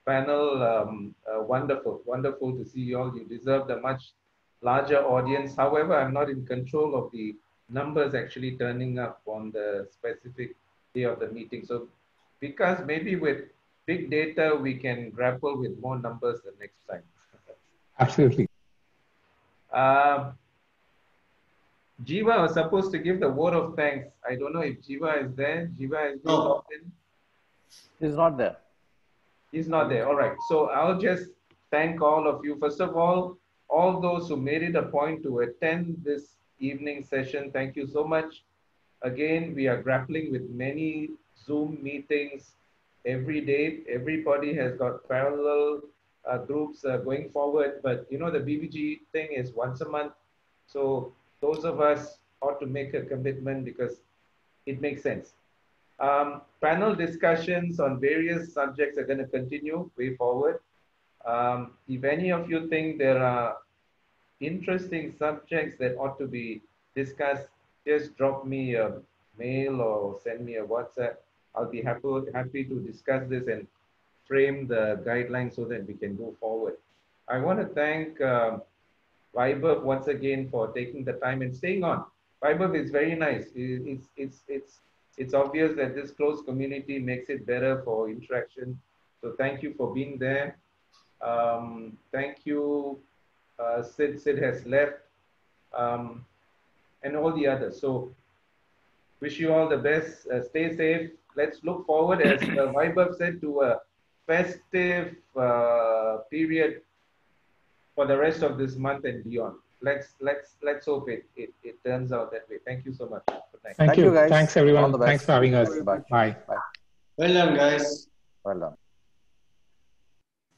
panel. Wonderful to see you all. You deserve a much larger audience. However, I'm not in control of the numbers actually turning up on the specific day of the meeting. So because maybe with big data, we can grapple with more numbers the next time. Absolutely. Jiva was supposed to give the word of thanks. I don't know if Jiva is there. Jiva is not in. He's not there. He's not there. All right. So I'll just thank all of you. First of all those who made it a point to attend this evening session, thank you so much. Again, we are grappling with many Zoom meetings every day. Everybody has got parallel groups going forward, but the BBG thing is once a month. So those of us ought to make a commitment because it makes sense. Panel discussions on various subjects are going to continue way forward. If any of you think there are interesting subjects that ought to be discussed, just drop me a mail or send me a WhatsApp. I'll be happy to discuss this and frame the guidelines so that we can go forward. I want to thank Vaibhav once again for taking the time and staying on. Vaibhav is very nice. It's obvious that this close community makes it better for interaction. So thank you for being there. Thank you, Sid has left, and all the others. So wish you all the best. Stay safe. Let's look forward, as Vaibhav said, to a festive period for the rest of this month and beyond. Let's hope it turns out that way. Thank you so much. Good night. Thank you, guys. Thanks everyone. All the best. Thanks for having us. Bye. Well done, guys. Well done.